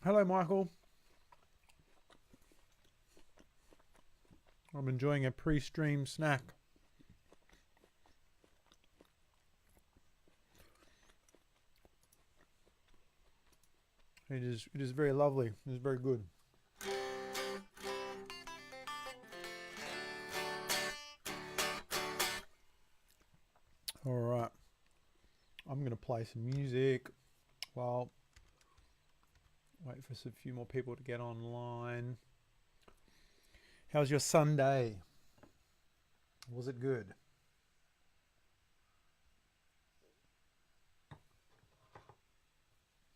Hello, Michael. I'm enjoying a pre-stream snack. It is very lovely. It is very good. All right. I'm going to play some music while wait for a few more people to get online. How's your Sunday? Was it good?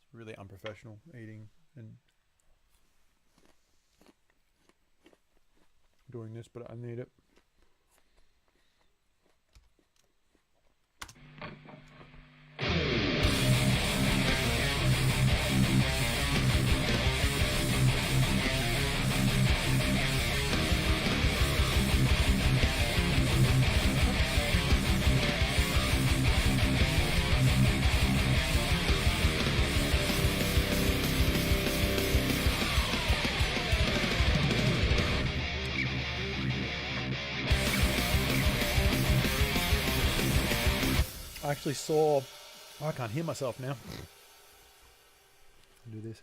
It's really unprofessional eating and doing this, but I need it. I actually saw, oh, I can't hear myself now. I'll do this.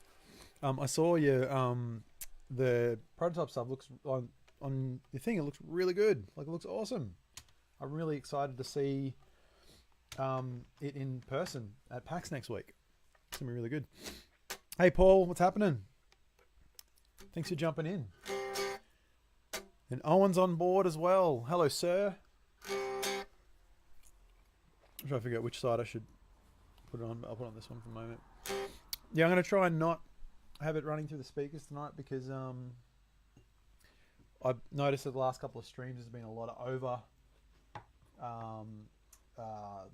I saw your the prototype stuff looks on your thing. It looks really good. Like, it looks awesome. I'm really excited to see it in person at PAX next week. It's gonna be really good. Hey Paul, what's happening? Thanks for jumping in. And Owen's on board as well. Hello, sir. I'm trying to figure out which side I should put it on. I'll put on this one for a moment. Yeah, I'm going to try and not have it running through the speakers tonight because I've noticed that the last couple of streams there's been a lot of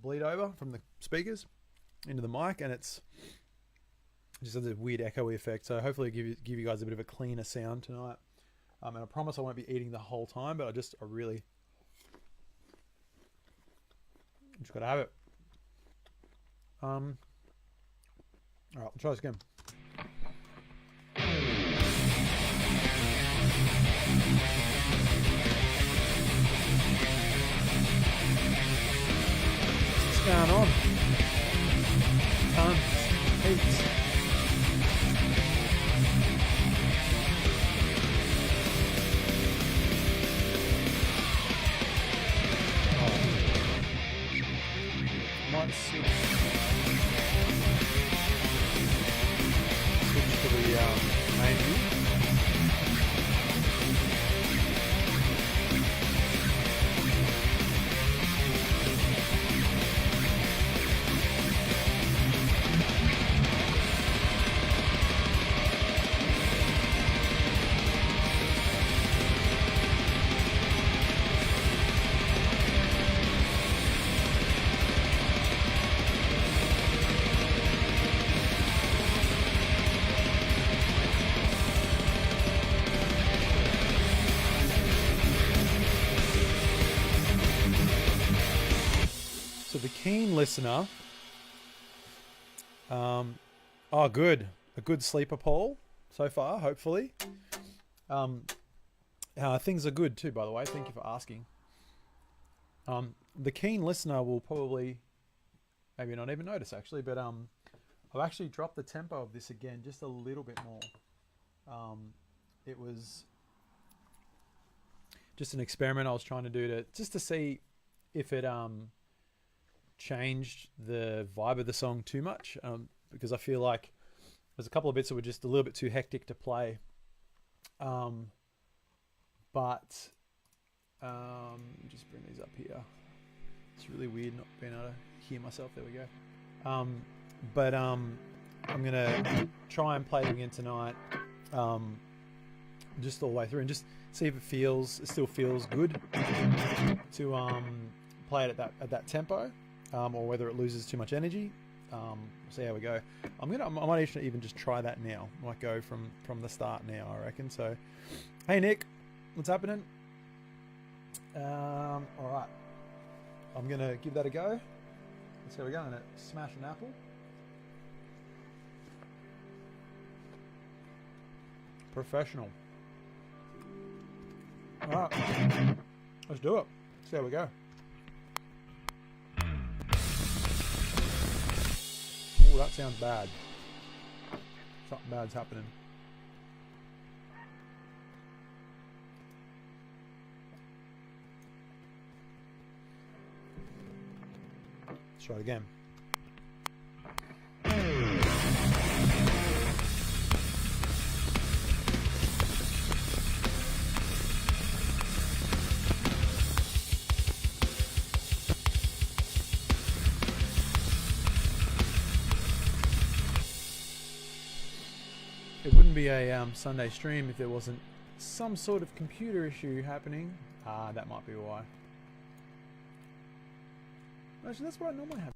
bleed over from the speakers into the mic, and it's just has a weird echoey effect. So hopefully give you guys a bit of a cleaner sound tonight. And I promise I won't be eating the whole time, but I really just gotta have it. All right, we'll try this again. What's going on? Tons, heaps. Might switch to the main view. Keen listener. Oh, good. A good sleeper, Paul, so far, hopefully. Things are good too, by the way. Thank you for asking. The keen listener will probably maybe not even notice, actually, but I've actually dropped the tempo of this again just a little bit more. It was just an experiment I was trying to do to see if it changed the vibe of the song too much, because I feel like there's a couple of bits that were just a little bit too hectic to play, but just bring these up here. It's really weird not being able to hear myself. There we go. But I'm gonna try and play it again tonight, just all the way through, and just see if it still feels good to play it at that tempo. Or whether it loses too much energy. We'll see how we go. I might actually even just try that now. I might go from the start now, I reckon. So, hey Nick, what's happening? All right. I'm gonna give that a go. Let's go. We're going to smash an apple. Professional. All right. Let's do it. See how we go. Oh, that sounds bad. Something bad's happening. Let's try it again. It wouldn't be a Sunday stream if there wasn't some sort of computer issue happening. Ah, that might be why. Actually, that's what I normally have.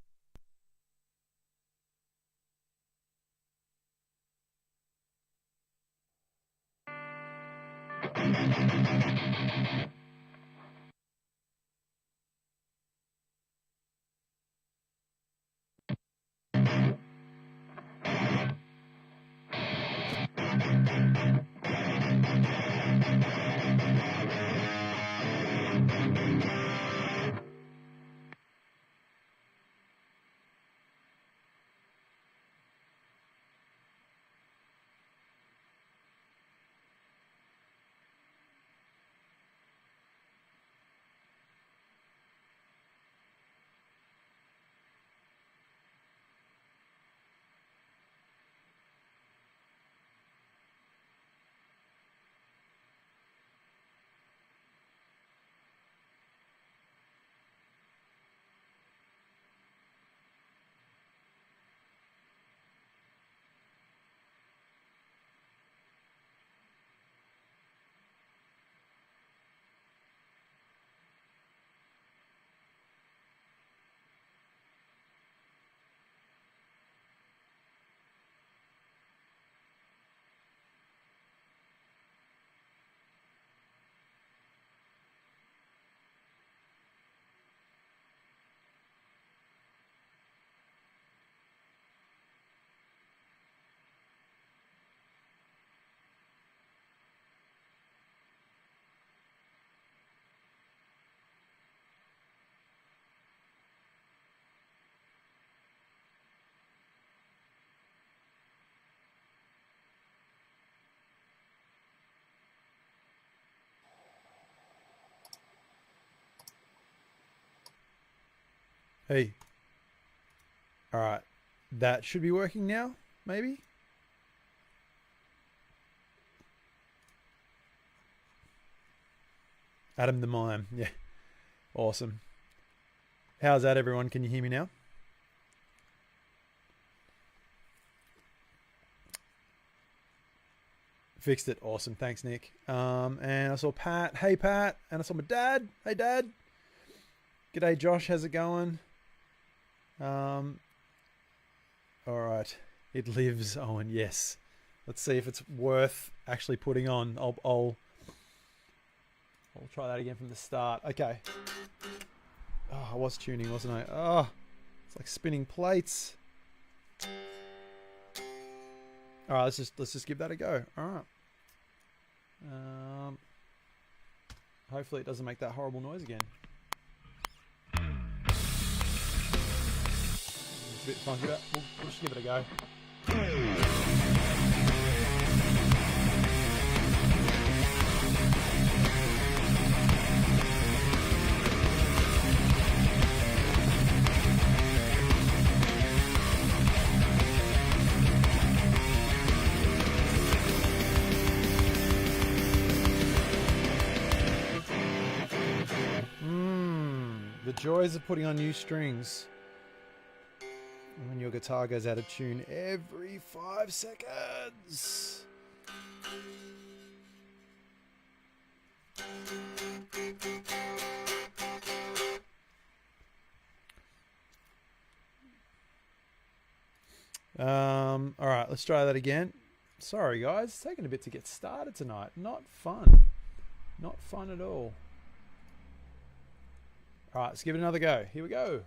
Hey. Alright. That should be working now, maybe? Adam the Mime. Yeah. Awesome. How's that, everyone? Can you hear me now? Fixed it. Awesome. Thanks, Nick. And I saw Pat. Hey, Pat. And I saw my dad. Hey, Dad. G'day, Josh. How's it going? All right. It lives, Owen. Yes. Let's see if it's worth actually putting on. I'll try that again from the start. Okay. Oh, I was tuning, wasn't I? Oh, it's like spinning plates. All right, let's just give that a go. All right. Hopefully it doesn't make that horrible noise again. It's a bit funky, but we'll just give it a go. The joys of putting on new strings. And when your guitar goes out of tune every 5 seconds. All right, let's try that again. Sorry guys, it's taking a bit to get started tonight. Not fun. Not fun at all. All right, let's give it another go. Here we go.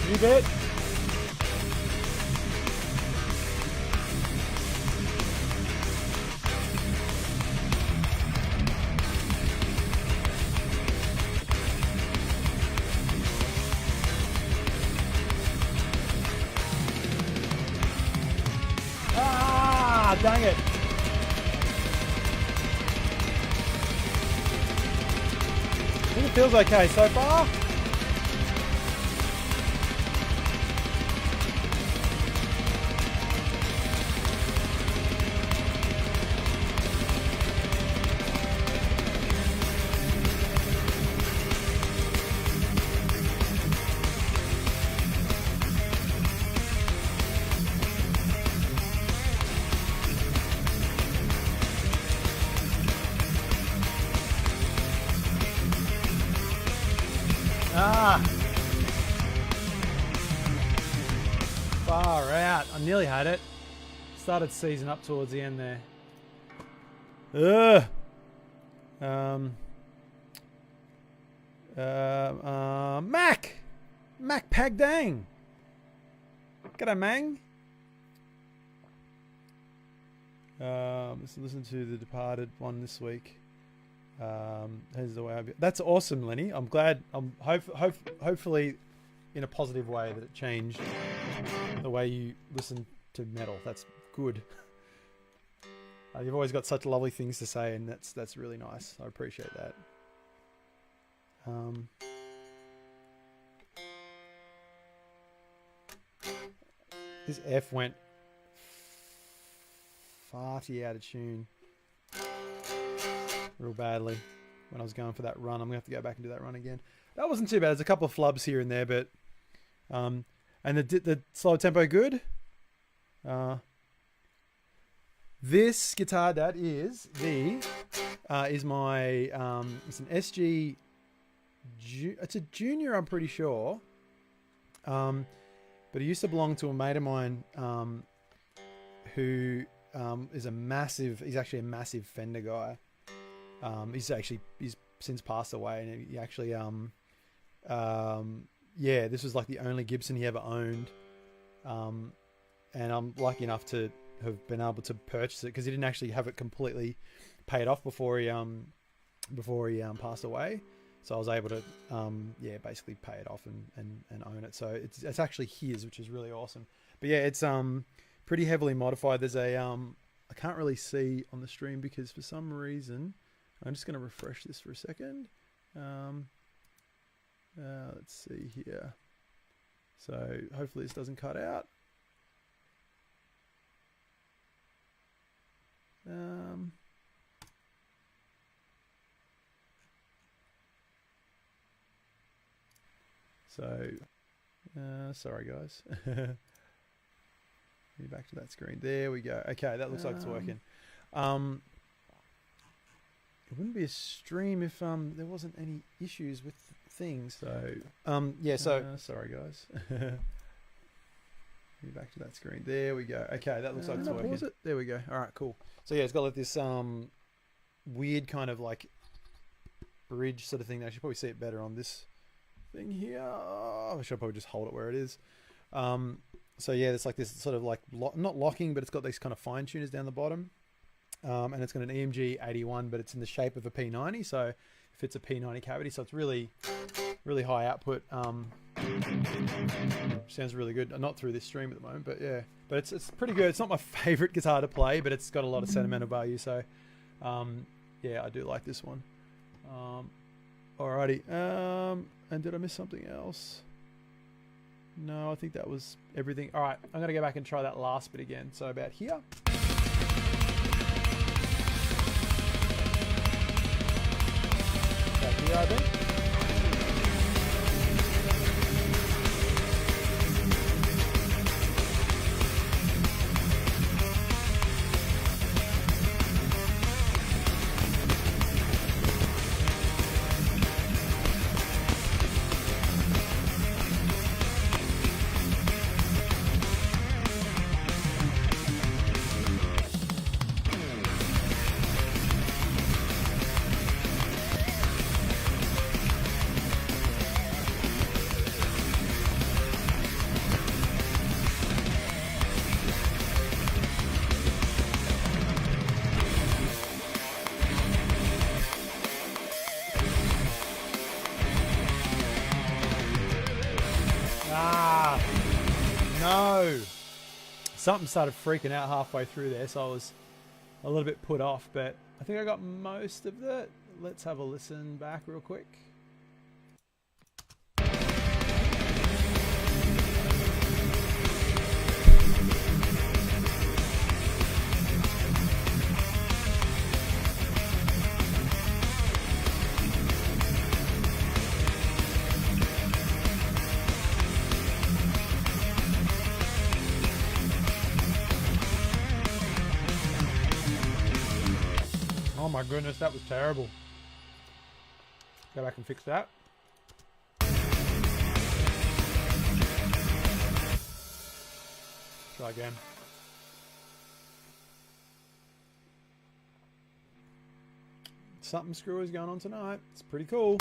You bet. Ah, dang it. I think it feels okay so far. Ah, far out. I nearly had it. Started seizing up towards the end there. Ugh. Mac Pagdang. G'day, Mang. Let's listen to the Departed one this week. Here's the way that's awesome, Lenny. I'm glad. Hopefully in a positive way that it changed the way you listen to metal. That's good. You've always got such lovely things to say, and that's really nice. I appreciate that. This F went farty out of tune real badly when I was going for that run. I'm gonna have to go back and do that run again. That wasn't too bad. There's a couple of flubs here and there, but and the slow tempo good. This guitar, that is my it's an SG. It's a junior, I'm pretty sure. But it used to belong to a mate of mine who is a massive. He's actually a massive Fender guy. He's since passed away, and he actually this was like the only Gibson he ever owned, and I'm lucky enough to have been able to purchase it because he didn't actually have it completely paid off before he passed away. So I was able to basically pay it off and own it. So it's actually his, which is really awesome. But yeah, it's pretty heavily modified. There's a I can't really see on the stream because for some reason I'm just going to refresh this for a second. Let's see here. So hopefully this doesn't cut out. Sorry guys. Back to that screen. There we go. Okay, that looks like it's working. it wouldn't be a stream if there wasn't any issues with things. So yeah. So sorry guys. Get back to that screen. There we go. Okay, that looks like it's working. Pause it. There we go. All right, cool. So yeah, it's got like this weird kind of like bridge sort of thing. I should probably see it better on this thing here. Oh, I should probably just hold it where it is. So yeah, it's like this sort of like not locking, but it's got these kind of fine tuners down the bottom. And it's got an EMG 81, but it's in the shape of a P90, so it fits a P90 cavity. So it's really high output. Sounds really good. Not through this stream at the moment, but yeah. But it's pretty good. It's not my favorite guitar to play, but it's got a lot of sentimental value. So yeah, I do like this one. Alrighty. And did I miss something else? No, I think that was everything. All right, I'm gonna go back and try that last bit again. So about here. About here, I think. No, something started freaking out halfway through there, so I was a little bit put off, but I think I got most of it. Let's have a listen back real quick. Oh my goodness, that was terrible. Go back and fix that. Try again. Something screwy is going on tonight. It's pretty cool.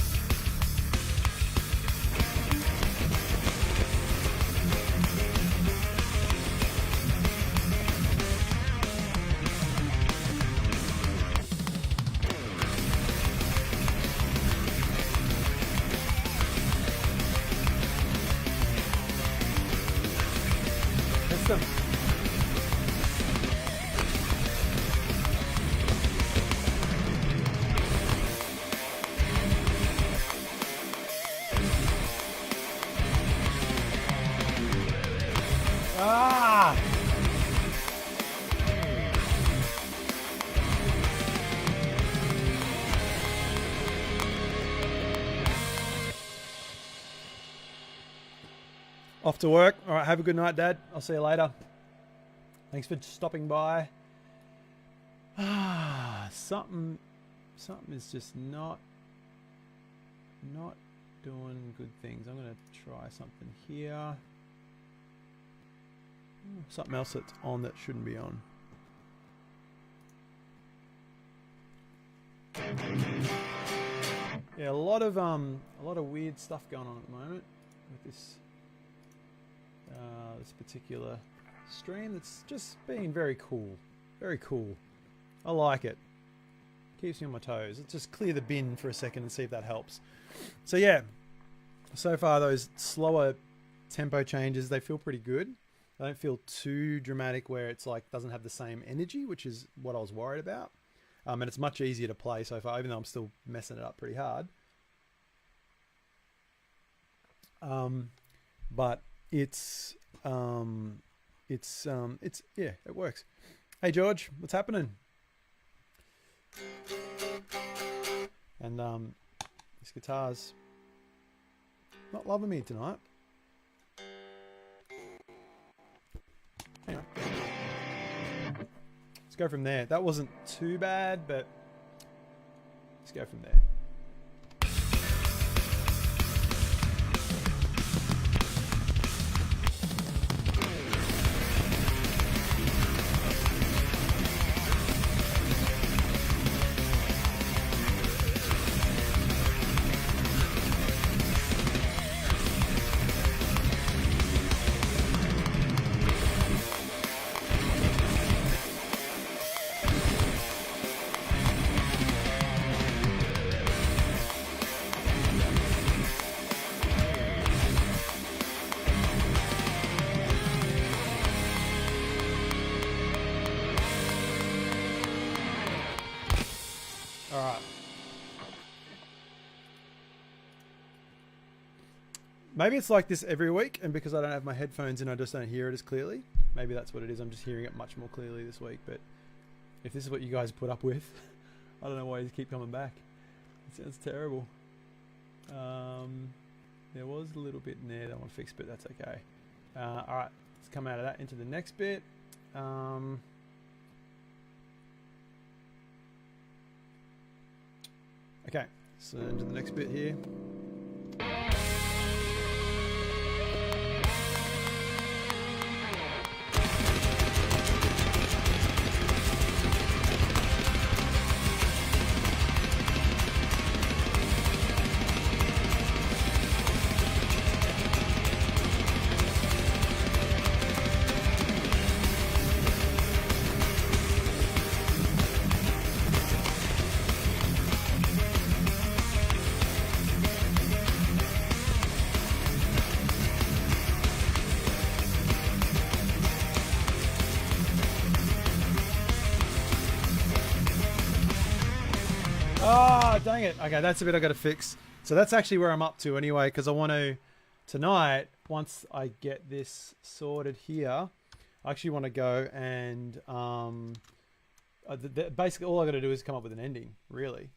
Them. Ah! Off to work. All right, have a good night, Dad. I'll see you later. Thanks for stopping by. Something is just not doing good things. I'm gonna try something here. Something else that's on that shouldn't be on. Yeah, a lot of weird stuff going on at the moment with this this particular stream. That's just being very cool. Very cool. I like it. Keeps me on my toes. Let's just clear the bin for a second and see if that helps. So yeah, so far those slower tempo changes, they feel pretty good. They don't feel too dramatic where it's like doesn't have the same energy, which is what I was worried about. And it's much easier to play so far, even though I'm still messing it up pretty hard. But it's yeah, it works. Hey George, what's happening? And this guitar's not loving me tonight. Anyway, let's go from there. That wasn't too bad, but go from there. Maybe it's like this every week, and because I don't have my headphones in, I just don't hear it as clearly. Maybe that's what it is. I'm just hearing it much more clearly this week. But if this is what you guys put up with, I don't know why you keep coming back. It sounds terrible. There was a little bit in there that I want to fix, but that's okay. All right, let's come out of that into the next bit. Okay, so into the next bit here. Oh, dang it. Okay, that's a bit I got to fix. So that's actually where I'm up to anyway, because I want to, tonight, once I get this sorted here, I actually want to go and, basically all I got to do is come up with an ending, really.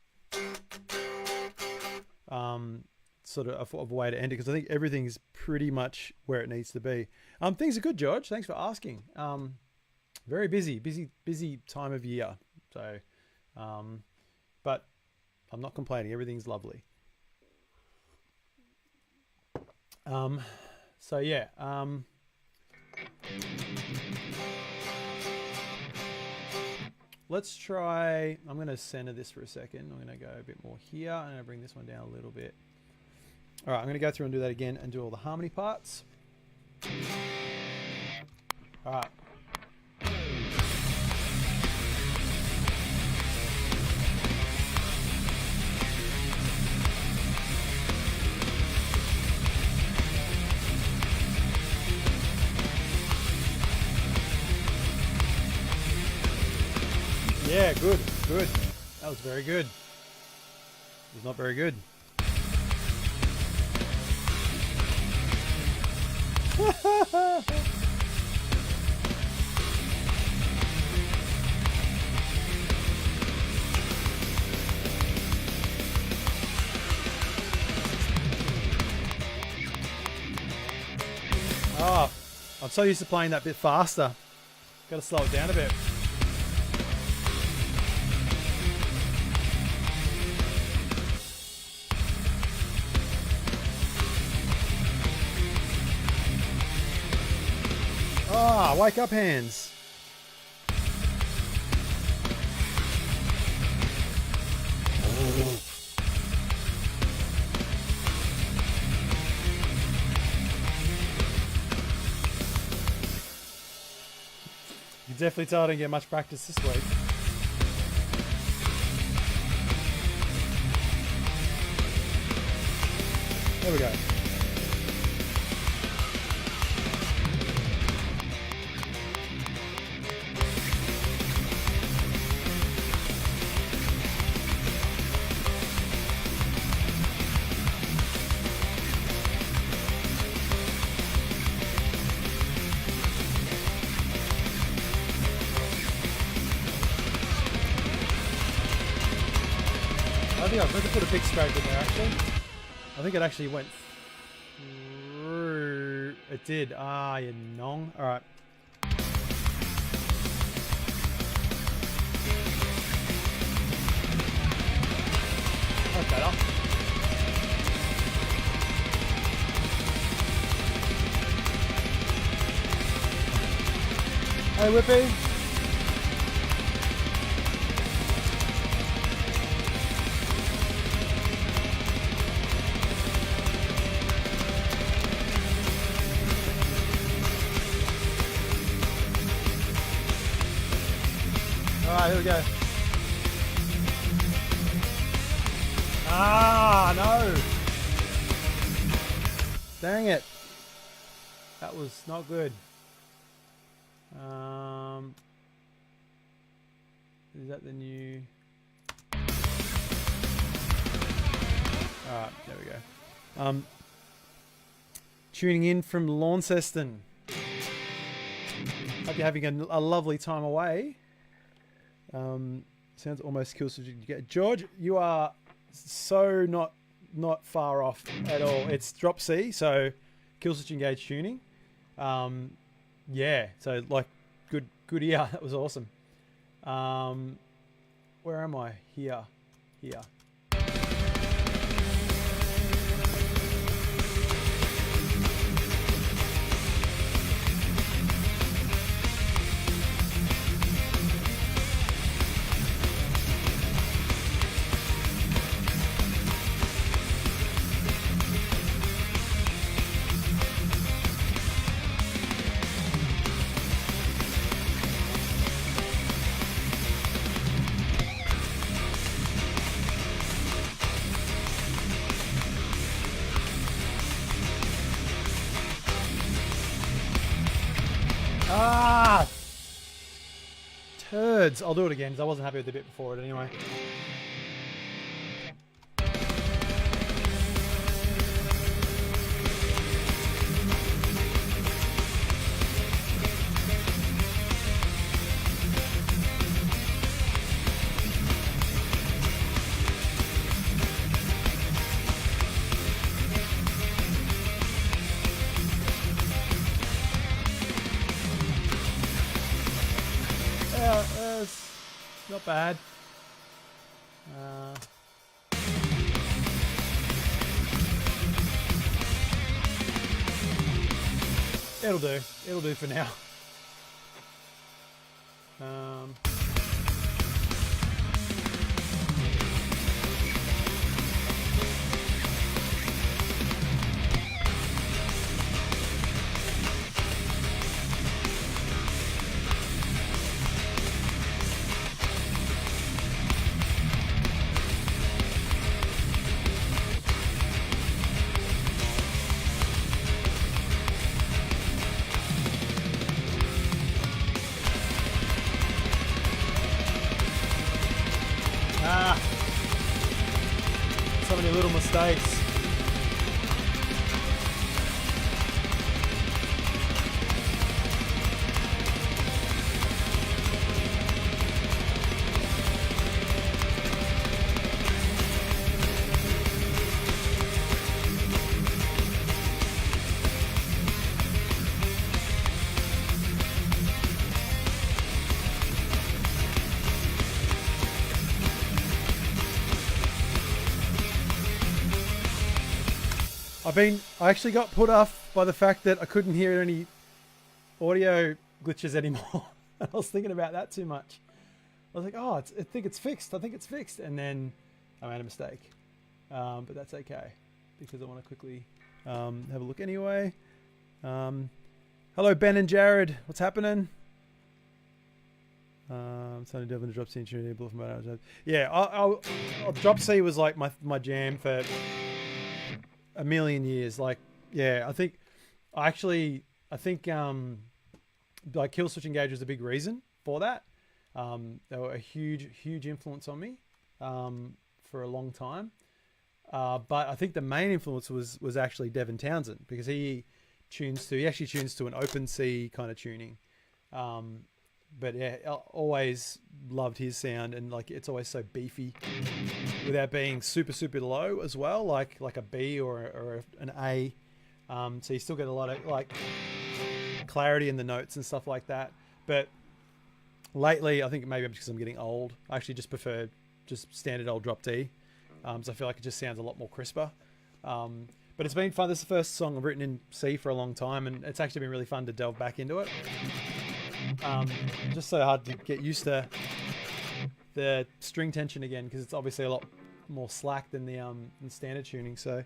Sort of a way to end it, because I think everything's pretty much where it needs to be. Things are good, George. Thanks for asking. Very busy time of year. So, but I'm not complaining. Everything's lovely. So yeah. Let's try. I'm going to center this for a second. I'm going to go a bit more here. I'm going to bring this one down a little bit. All right, I'm going to go through and do that again and do all the harmony parts. All right. Yeah, good. That was very good. It was not very good. Oh, I'm so used to playing that bit faster. Got to slow it down a bit. Ah, wake up, hands. You definitely tell I didn't get much practice this week. There we go. I think I forgot to put a big scrape in there actually. I think it actually went through. It did. Ah, you nong. Alright. That's better. Hey, Whippy. Alright, here we go. Ah, no! Dang it. That was not good. Is that the new... Alright, there we go. Tuning in from Launceston. Hope you're having a lovely time away. Sounds almost kill switch. George, you are so not far off at all. It's drop C, so kill switch engage tuning. Yeah, so like good ear. That was awesome. Where am I? Here. Ah! Turds. I'll do it again because I wasn't happy with the bit before it anyway. Not bad. It'll do. It'll do for now. So many little mistakes. I actually got put off by the fact that I couldn't hear any audio glitches anymore. I was thinking about that too much. I was like, oh, I think it's fixed. And then I made a mistake. But that's okay because I want to quickly have a look anyway. Hello, Ben and Jared. What's happening? Sonny Devlin to drop C and from yeah, I'll drop C was like my jam for a million years. Like, yeah, I think like kill switch engage was a big reason for that. They were a huge influence on me for a long time. But I think the main influence was actually Devin Townsend, because he actually tunes to an open C kind of tuning. But yeah, I always loved his sound, and like it's always so beefy without being super low as well, like a B or an A. So you still get a lot of like clarity in the notes and stuff like that. But lately, I think maybe because I'm getting old, I actually just prefer just standard old drop D. So I feel like it just sounds a lot more crisper. But it's been fun. This is the first song I've written in C for a long time, and it's actually been really fun to delve back into it. Just so hard to get used to the string tension again, because it's obviously a lot more slack than the than standard tuning. So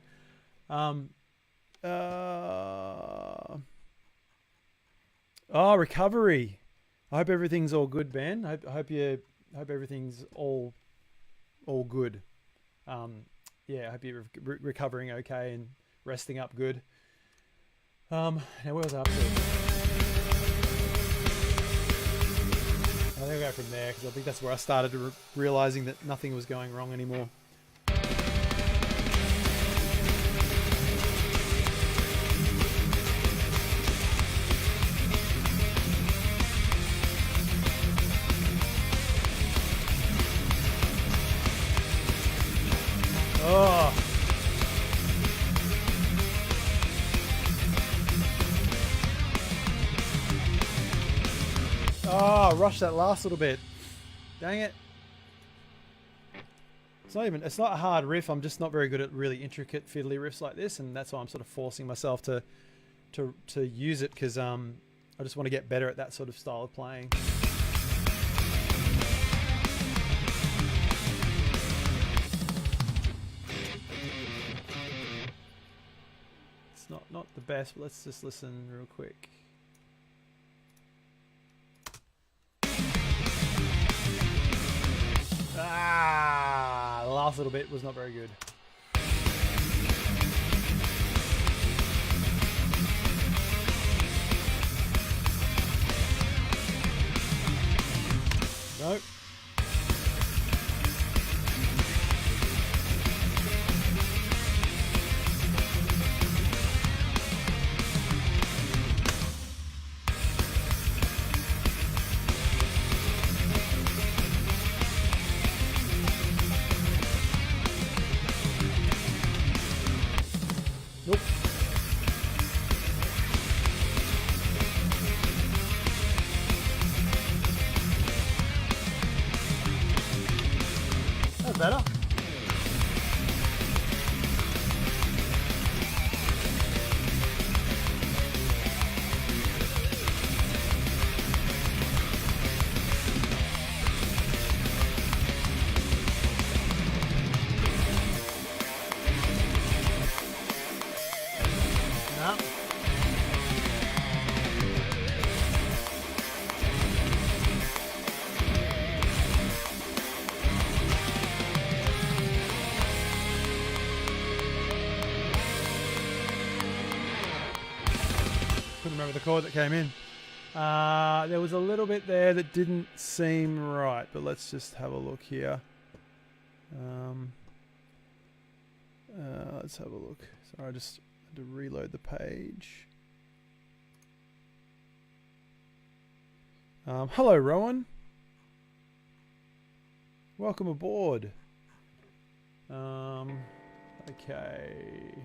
recovery. I hope everything's all good, Ben. I hope everything's all good. Yeah, I hope you're recovering okay and resting up good. Now where was I up to? I think I'll go from there, because I think that's where I started realizing that nothing was going wrong anymore. Rush that last little bit. Dang it. It's not a hard riff. I'm just not very good at really intricate fiddly riffs like this, and that's why I'm sort of forcing myself to use it, because I just want to get better at that sort of style of playing. It's not the best, but let's just listen real quick. The last little bit was not very good. Nope. Better. No. Remember the chord that came in. There was a little bit there that didn't seem right, but let's just have a look here. Let's have a look. Sorry, I just had to reload the page. Hello, Rowan. Welcome aboard. Okay.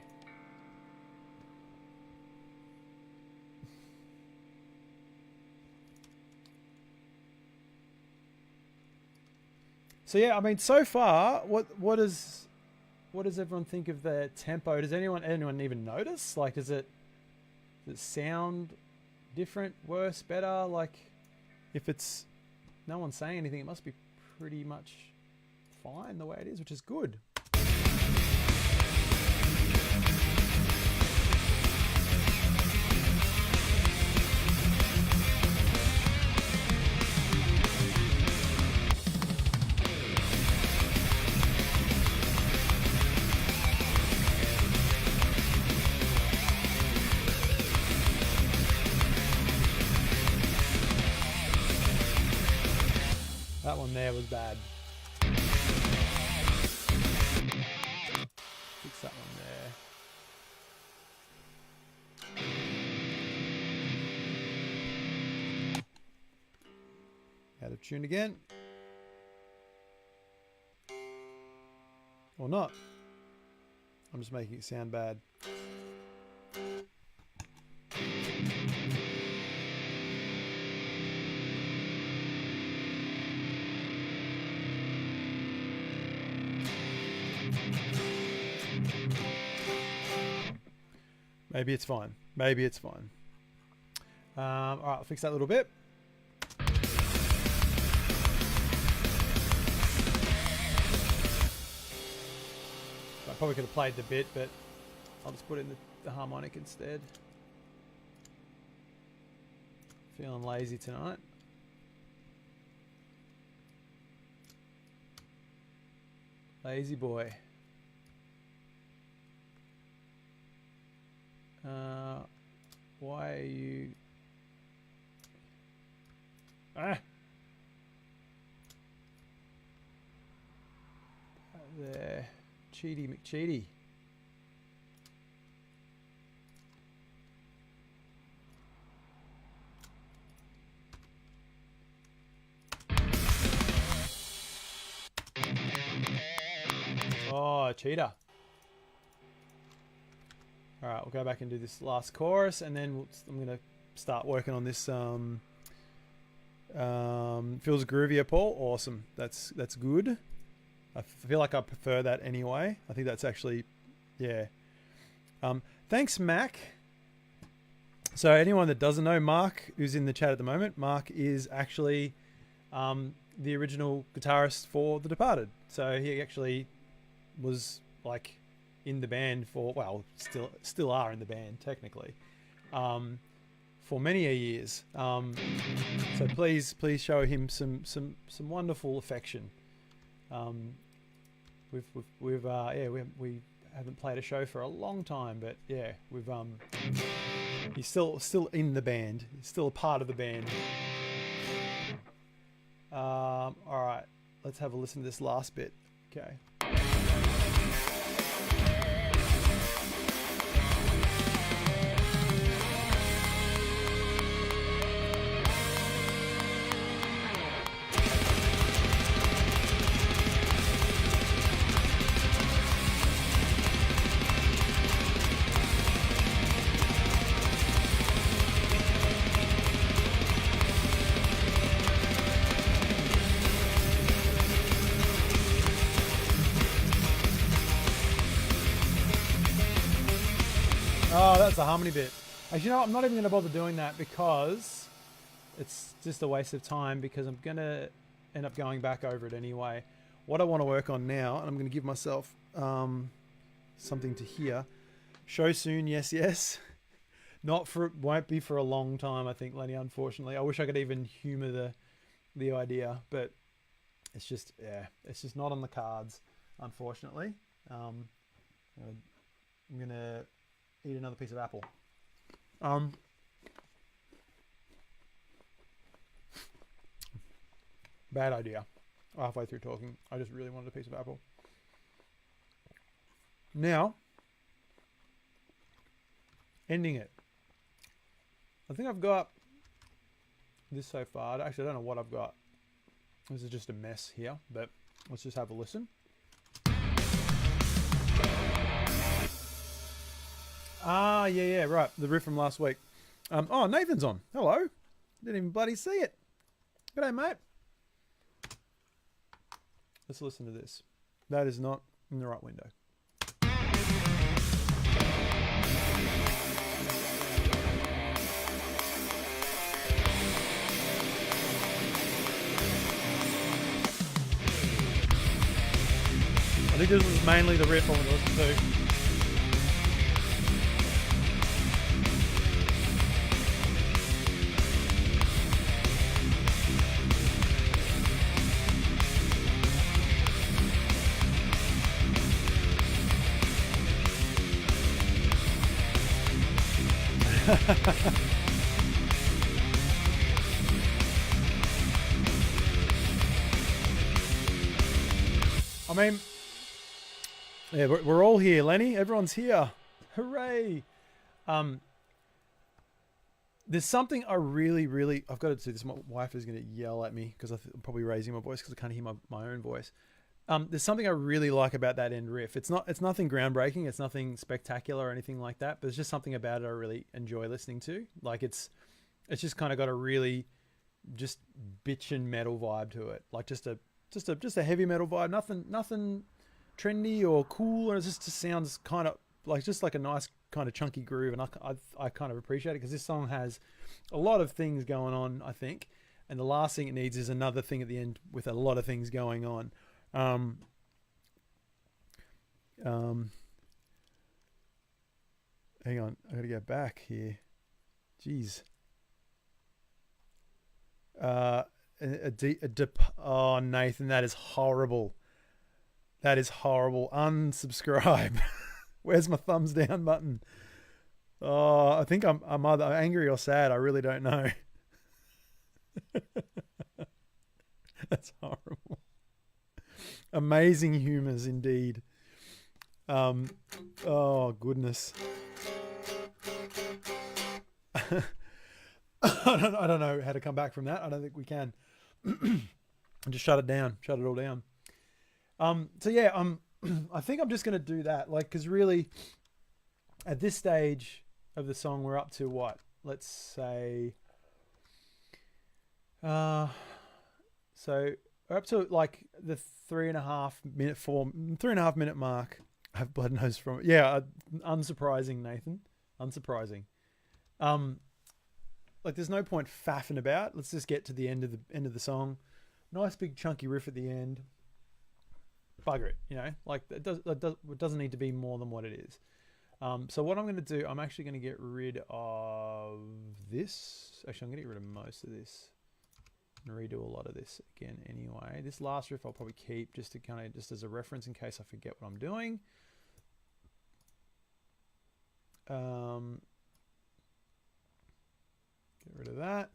So yeah, I mean, so far, what does everyone think of the tempo? Does anyone even notice? Like, does it sound different, worse, better? Like, if it's no one's saying anything, it must be pretty much fine the way it is, which is good. That one there was bad. Fix that one there. Out of tune again. Or not. I'm just making it sound bad. Maybe it's fine. Maybe it's fine. All right, I'll fix that a little bit. I probably could have played the bit, but I'll just put it in the harmonic instead. Feeling lazy tonight. Lazy boy. Why are you... There. Cheaty McCheaty. Oh, cheater. Alright, we'll go back and do this last chorus, and then I'm going to start working on this. Feels groovier, Paul. Awesome. That's good. I feel like I prefer that anyway. I think that's actually, yeah. Thanks, Mac. So anyone that doesn't know, Mark, who's in the chat at the moment, Mark is actually the original guitarist for The Departed. So he actually was like in the band for, well, still are in the band technically, for many a years. So please show him some wonderful affection. We haven't played a show for a long time, but yeah, he's still in the band. He's still a part of the band. All right, let's have a listen to this last bit. Okay. Oh, that's a harmony bit. Actually, you know what? I'm not even going to bother doing that because it's just a waste of time, because I'm going to end up going back over it anyway. What I want to work on now, and I'm going to give myself something to hear. Show soon, yes. Won't be for a long time, I think, Lenny, unfortunately. I wish I could even humor the idea, but it's just not on the cards, unfortunately. I'm going to eat another piece of apple. Bad idea. Halfway through talking, I just really wanted a piece of apple. Now, ending it. I think I've got this so far. Actually, I don't know what I've got. This is just a mess here, but let's just have a listen. Ah, yeah, right. The riff from last week. Oh, Nathan's on. Hello. Didn't even bloody see it. G'day, mate. Let's listen to this. That is not in the right window. I think this was mainly the riff I want to listen to. I mean, yeah, we're all here, Lenny. Everyone's here. Hooray! There's something I really... I've got to do this. My wife is going to yell at me because I'm probably raising my voice because I can't hear my own voice. There's something I really like about that end riff. It's nothing groundbreaking. It's nothing spectacular or anything like that. But there's just something about it I really enjoy listening to. Like it's just kind of got a really just bitchin' metal vibe to it. Like just a heavy metal vibe. Nothing trendy or cool. Or it just sounds kind of like just like a nice kind of chunky groove, and I kind of appreciate it, because this song has a lot of things going on, I think, and the last thing it needs is another thing at the end with a lot of things going on. Hang on, I gotta go back here. Jeez. Oh, Nathan, that is horrible. That is horrible. Unsubscribe. Where's my thumbs down button? Oh, I think I'm either angry or sad. I really don't know. That's horrible. Amazing humors indeed. Oh goodness. I don't know how to come back from that. I don't think we can. Just shut it down. Shut it all down. So yeah, I think I'm just going to do that. Like, cause really at this stage of the song, we're up to what? Let's say, so we're up to like the 3.5 minute mark. I have blood nose from it. Yeah. Unsurprising, Nathan. Unsurprising. Like there's no point faffing about. Let's just get to the end of the song. Nice big chunky riff at the end. Bugger it, you know, like it doesn't need to be more than what it is. So what I'm going to do, I'm actually going to get rid of this. Actually, I'm going to get rid of most of this and redo a lot of this again anyway. This last riff I'll probably keep just to kind of, just as a reference in case I forget what I'm doing. Get rid of that.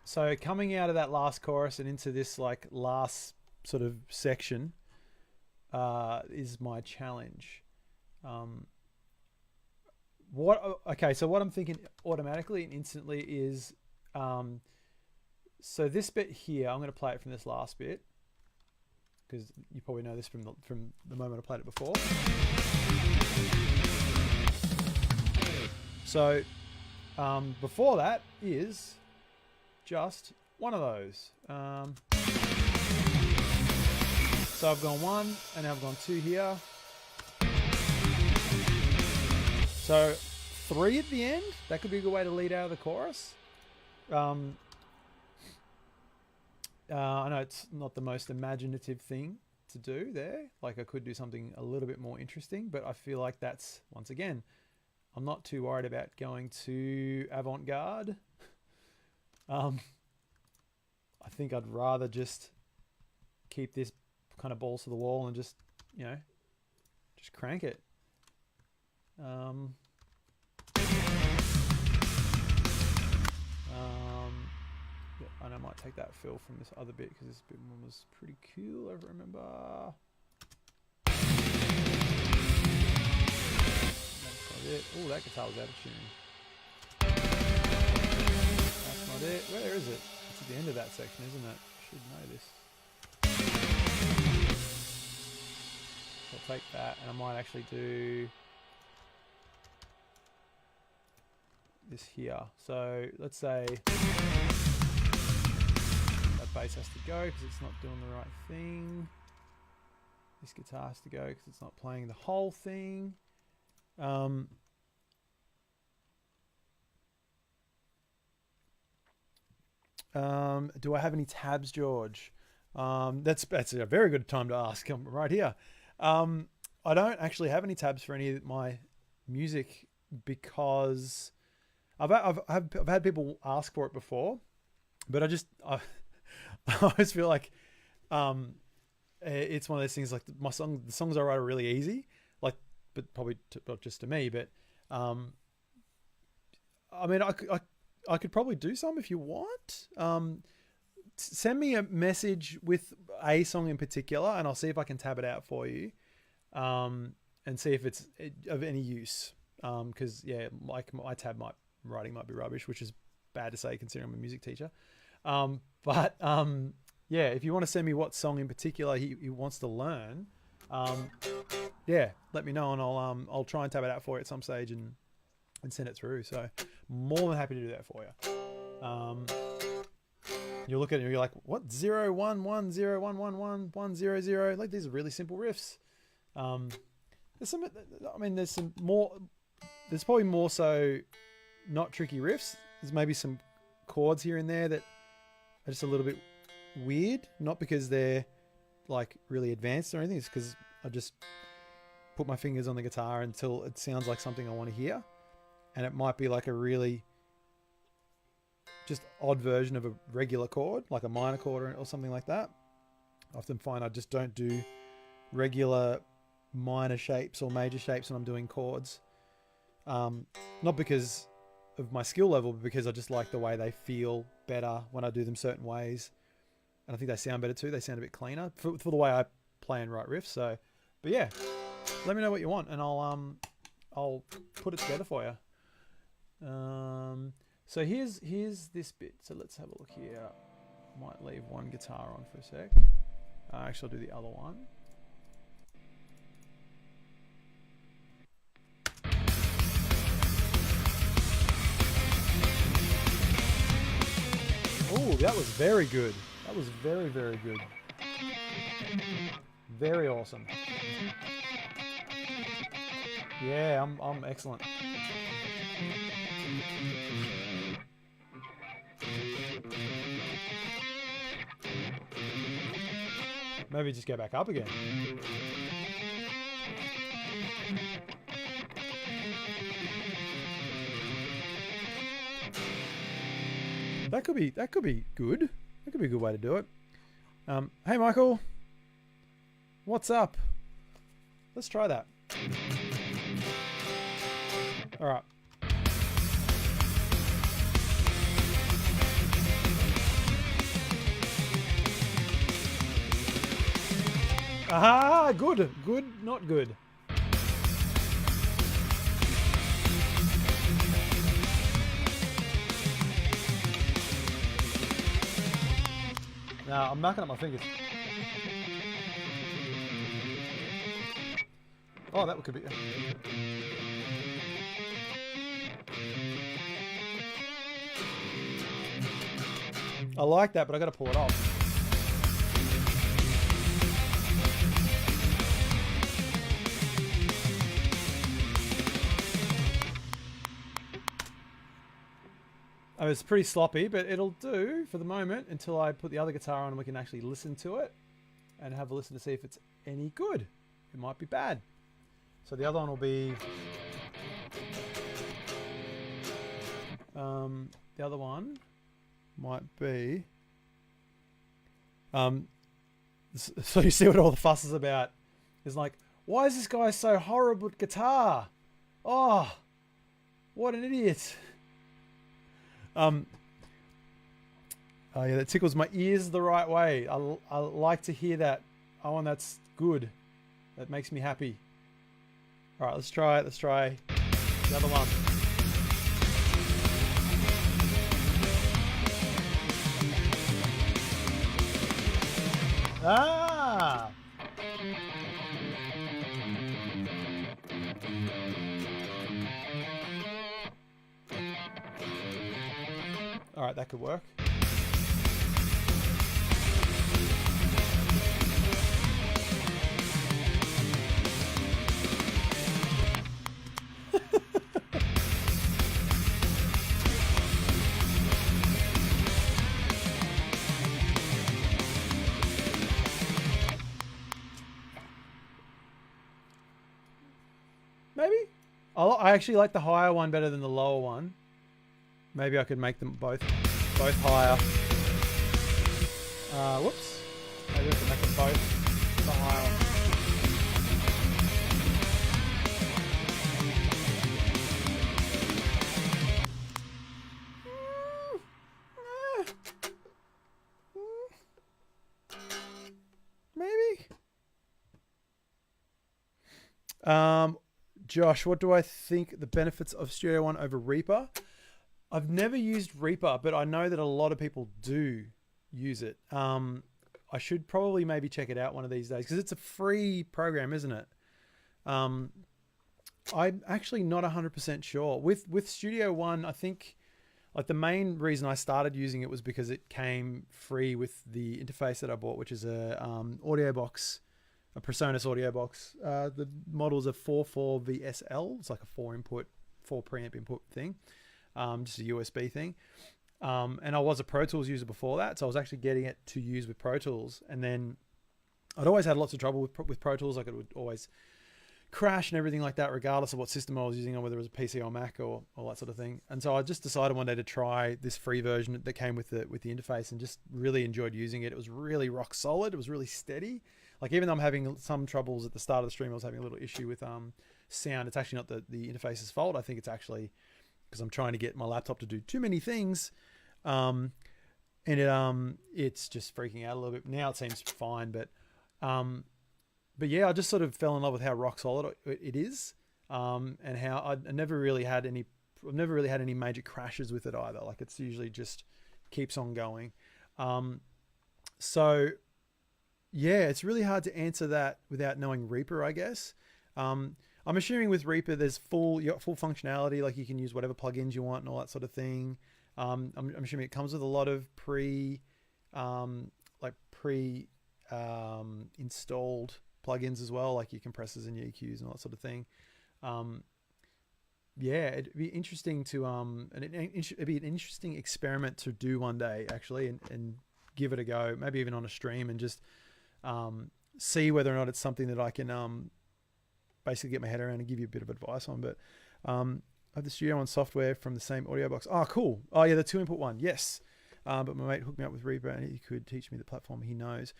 So coming out of that last chorus and into this like last sort of section is my challenge. Okay, so what I'm thinking automatically and instantly is, so this bit here, I'm going to play it from this last bit, because you probably know this from the moment I played it before. So before that is just one of those. So I've gone 1 and now I've gone 2 here. So 3 at the end, that could be a good way to lead out of the chorus. I know it's not the most imaginative thing to do there. Like I could do something a little bit more interesting, but I feel like that's, once again, I'm not too worried about going too avant-garde. I think I'd rather just keep this kind of balls to the wall and just, you know, just crank it. Yeah, and I might take that fill from this other bit because this bit one was pretty cool, I remember. That's not it. Oh, that guitar was out of tune. That's not it. Where is it? It's at the end of that section, isn't it? I should know this. So I'll take that and I might actually do this here. So let's say that bass has to go because it's not doing the right thing. This guitar has to go because it's not playing the whole thing. Do I have any tabs, George? That's a very good time to ask. I'm right here. I don't actually have any tabs for any of my music because I've had people ask for it before, but I always feel like it's one of those things like the songs I write are really easy, like, but probably not just to me, but I mean I could probably do some if you want. Send me a message with a song in particular and I'll see if I can tab it out for you, and see if it's of any use. Because yeah, like my writing might be rubbish, which is bad to say considering I'm a music teacher. But yeah, if you want to send me what song in particular he wants to learn, yeah, let me know and I'll try and tab it out for you at some stage and send it through. So more than happy to do that for you. You look at it and you're like, what? 0, 1, 1, 0, 1, 1, 1, 1, 0, 0. Like, these are really simple riffs. There's some, I mean, there's some more, there's probably more so not tricky riffs. There's maybe some chords here and there that are just a little bit weird. Not because they're like really advanced or anything. It's because I just put my fingers on the guitar until it sounds like something I want to hear. And it might be like a really just odd version of a regular chord, like a minor chord or something like that. I often find I just don't do regular minor shapes or major shapes when I'm doing chords. Not because of my skill level, but because I just like the way they feel better when I do them certain ways. And I think they sound better too. They sound a bit cleaner for the way I play and write riffs. So, but yeah, let me know what you want and I'll put it together for you. So here's this bit. So let's have a look here. Might leave one guitar on for a sec. Actually, I'll do the other one. Oh, that was very good. That was very, very good. Very awesome. Yeah, I'm excellent. Maybe just go back up again. That could be good. That could be a good way to do it. Hey Michael, what's up? Let's try that. All right. Aha, good, not good. Now I'm knocking up my fingers. Oh, that could be. I like that, but I got to pull it off. Oh, it's pretty sloppy, but it'll do for the moment until I put the other guitar on and we can actually listen to it and have a listen to see if it's any good. It might be bad. So the other one will be... the other one might be... so you see what all the fuss is about. It's like, why is this guy so horrible at guitar? Oh, what an idiot. Oh yeah, that tickles my ears the right way. I like to hear that. Oh, and that's good. That makes me happy. All right, let's try it. Let's try the other one. Ah! All right, that could work. Maybe? I actually like the higher one better than the lower one. Maybe I could make them both higher. Whoops. Maybe I could make them both the higher. Maybe. Josh, what do I think the benefits of Studio One over Reaper? I've never used Reaper, but I know that a lot of people do use it. I should probably maybe check it out one of these days because it's a free program, isn't it? I'm actually not 100% sure. With Studio One, I think like the main reason I started using it was because it came free with the interface that I bought, which is a audio box, a PreSonus audio box. The model's a 44VSL. It's like a 4 preamp input thing, just a USB thing. And I was a Pro Tools user before that, so I was actually getting it to use with Pro Tools. And then I'd always had lots of trouble with Pro Tools. Like it would always crash and everything like that, regardless of what system I was using, or whether it was a PC or Mac or all that sort of thing. And so I just decided one day to try this free version that came with the interface, and just really enjoyed using it. It was really rock solid. It was really steady. Like even though I'm having some troubles at the start of the stream, I was having a little issue with sound. It's actually not the interface's fault. I think it's actually because I'm trying to get my laptop to do too many things. And it's just freaking out a little bit. Now it seems fine, but yeah, I just sort of fell in love with how rock solid it is, and how I never really had any major crashes with it either. Like it's usually just keeps on going. So yeah, it's really hard to answer that without knowing Reaper, I guess. I'm assuming with Reaper there's full functionality, like you can use whatever plugins you want and all that sort of thing. I'm assuming it comes with a lot of installed plugins as well, like your compressors and your EQs and all that sort of thing. Yeah, it'd be interesting to it'd be an interesting experiment to do one day actually, and give it a go, maybe even on a stream, and just see whether or not it's something that I can basically get my head around and give you a bit of advice on. But I have the Studio One software from the same audio box. Oh, cool. Oh yeah, the 2-input one. Yes. But my mate hooked me up with Reaper, and he could teach me the platform he knows.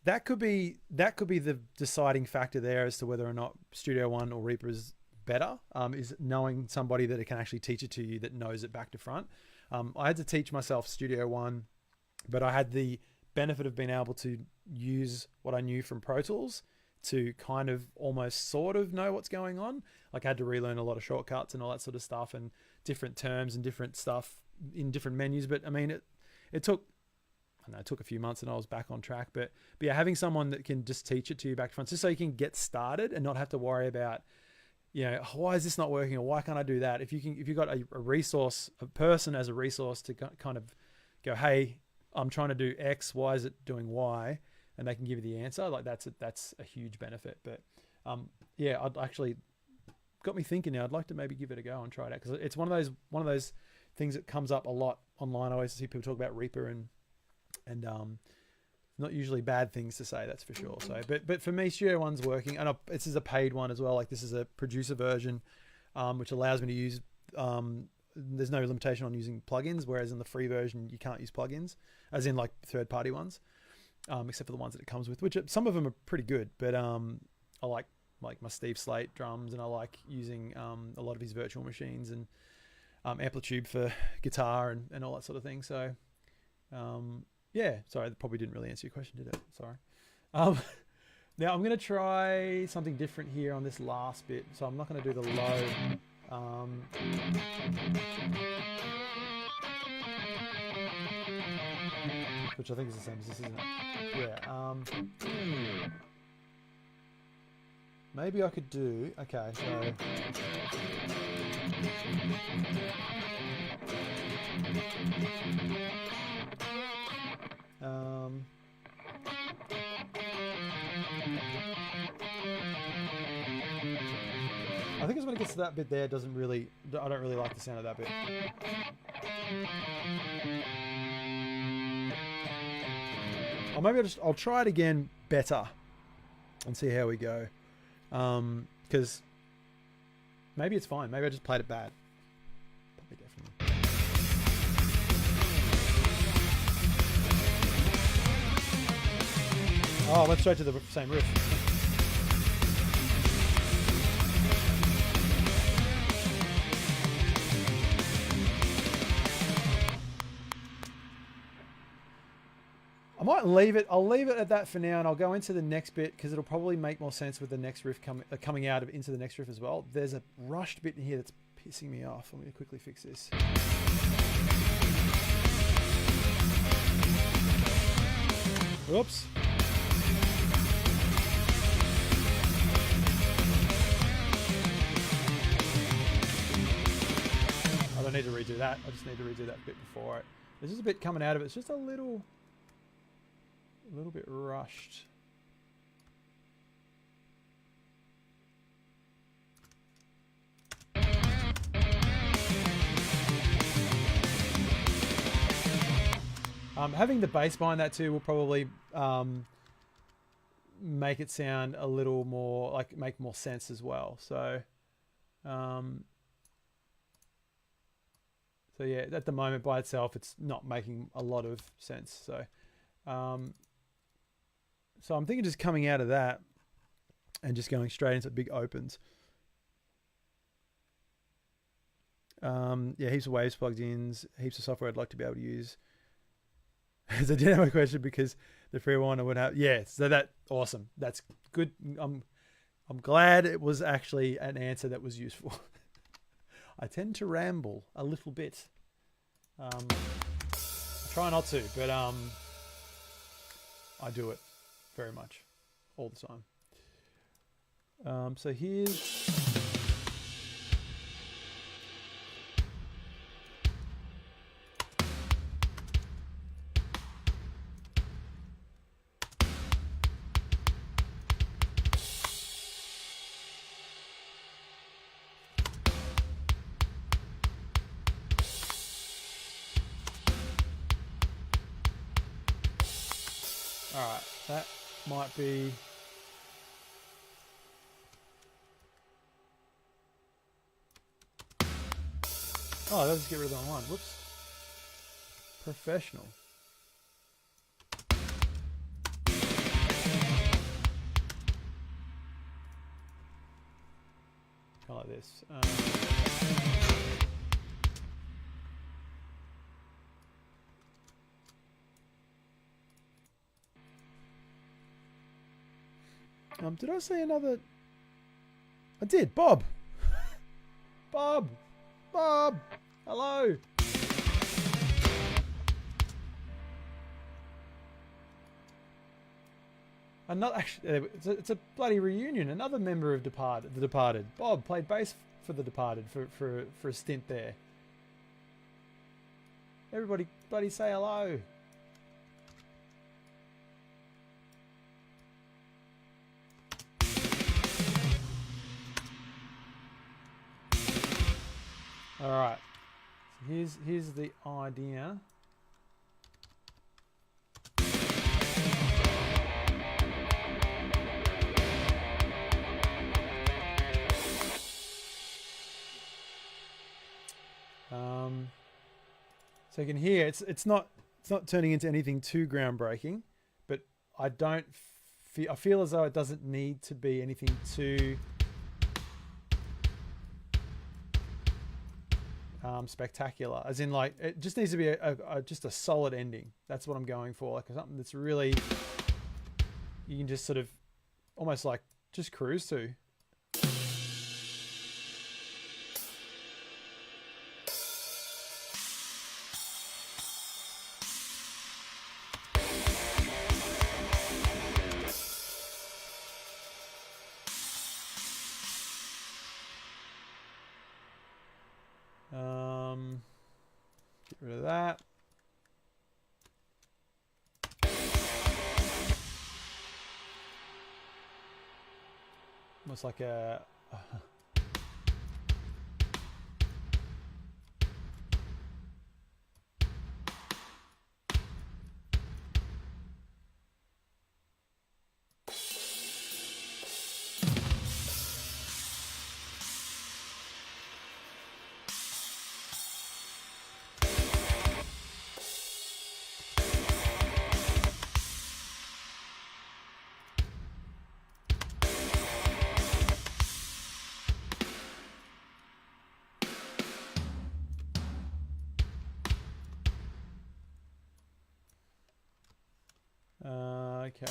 That could be the deciding factor there as to whether or not Studio One or Reaper is better, is knowing somebody that it can actually teach it to you, that knows it back to front. I had to teach myself Studio One, but I had the benefit of being able to use what I knew from Pro Tools to kind of almost sort of know what's going on. Like I had to relearn a lot of shortcuts and all that sort of stuff, and different terms and different stuff in different menus. But I mean, it took a few months and I was back on track. But yeah, having someone that can just teach it to you back to front, just so you can get started and not have to worry about, why is this not working, or why can't I do that? If you've got a resource, a person as a resource to kind of go, hey, I'm trying to do X, why is it doing Y? And they can give you the answer. Like that's a huge benefit. But yeah, I'd actually got me thinking now. I'd like to maybe give it a go and try it out, because it's one of those things that comes up a lot online. I always see people talk about Reaper, and not usually bad things to say, that's for sure. So, but for me, Studio One's working, and this is a paid one as well. Like this is a producer version, which allows me to use. There's no limitation on using plugins, whereas in the free version you can't use plugins, as in like third-party ones. Except for the ones that it comes with, which some of them are pretty good. But I like my Steve Slate drums, and I like using a lot of his virtual machines, and Amplitude for guitar and all that sort of thing. So yeah, sorry, that probably didn't really answer your question, did it? Sorry. Now I'm going to try something different here on this last bit. So I'm not going to do the low. Which I think is the same as this, isn't it? Yeah. Maybe I could do. Okay, so. I think it's when it gets to that bit there, I don't really like the sound of that bit. Or maybe I'll try it again better and see how we go. Because maybe it's fine. Maybe I just played it bad. Probably definitely. Oh, I went straight to the same riff. I might leave it. I'll leave it at that for now, and I'll go into the next bit because it'll probably make more sense with the next riff coming out into the next riff as well. There's a rushed bit in here that's pissing me off. Let me quickly fix this. Whoops. I don't need to redo that. I just need to redo that bit before it. There's just a bit coming out of it. It's just a little bit rushed. Having the bass behind that too will probably make it sound a little more, like, make more sense as well. So yeah, at the moment by itself, it's not making a lot of sense. So I'm thinking just coming out of that and just going straight into big opens. Yeah, heaps of waves plugged in, heaps of software I'd like to be able to use. So I did have a question because the free one would have, yeah, so that, awesome. That's good. I'm glad it was actually an answer that was useful. I tend to ramble a little bit. I try not to, but I do it very much all the time. So here's... Alright, that might be... Oh, let's get rid of that one. Whoops. Professional. Kind of like this. Did I say another? I did. Bob. Bob. Bob. Hello. Another. Actually, it's a bloody reunion. Another member of The Departed. Bob played bass for The Departed for a stint there. Everybody, bloody say hello. All right, so here's the idea. So you can hear it's not turning into anything too groundbreaking, but I feel as though it doesn't need to be anything too spectacular, as in, like, it just needs to be just a solid ending. That's what I'm going for, like something that's really, you can just sort of almost like just cruise to. Get rid of that. Almost like a okay.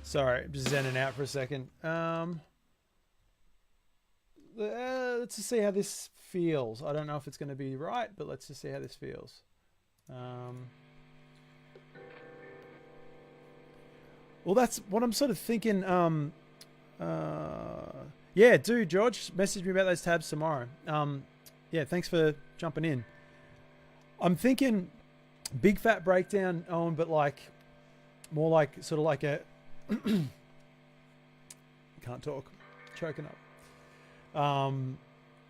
Sorry, I'm just zenning out for a second. Let's just see how this feels. I don't know if it's going to be right, but let's just see how this feels. Well, that's what I'm sort of thinking. Yeah, do George, message me about those tabs tomorrow. Yeah, thanks for jumping in. I'm thinking big fat breakdown, Owen, but like more like sort of like a can't talk, choking up.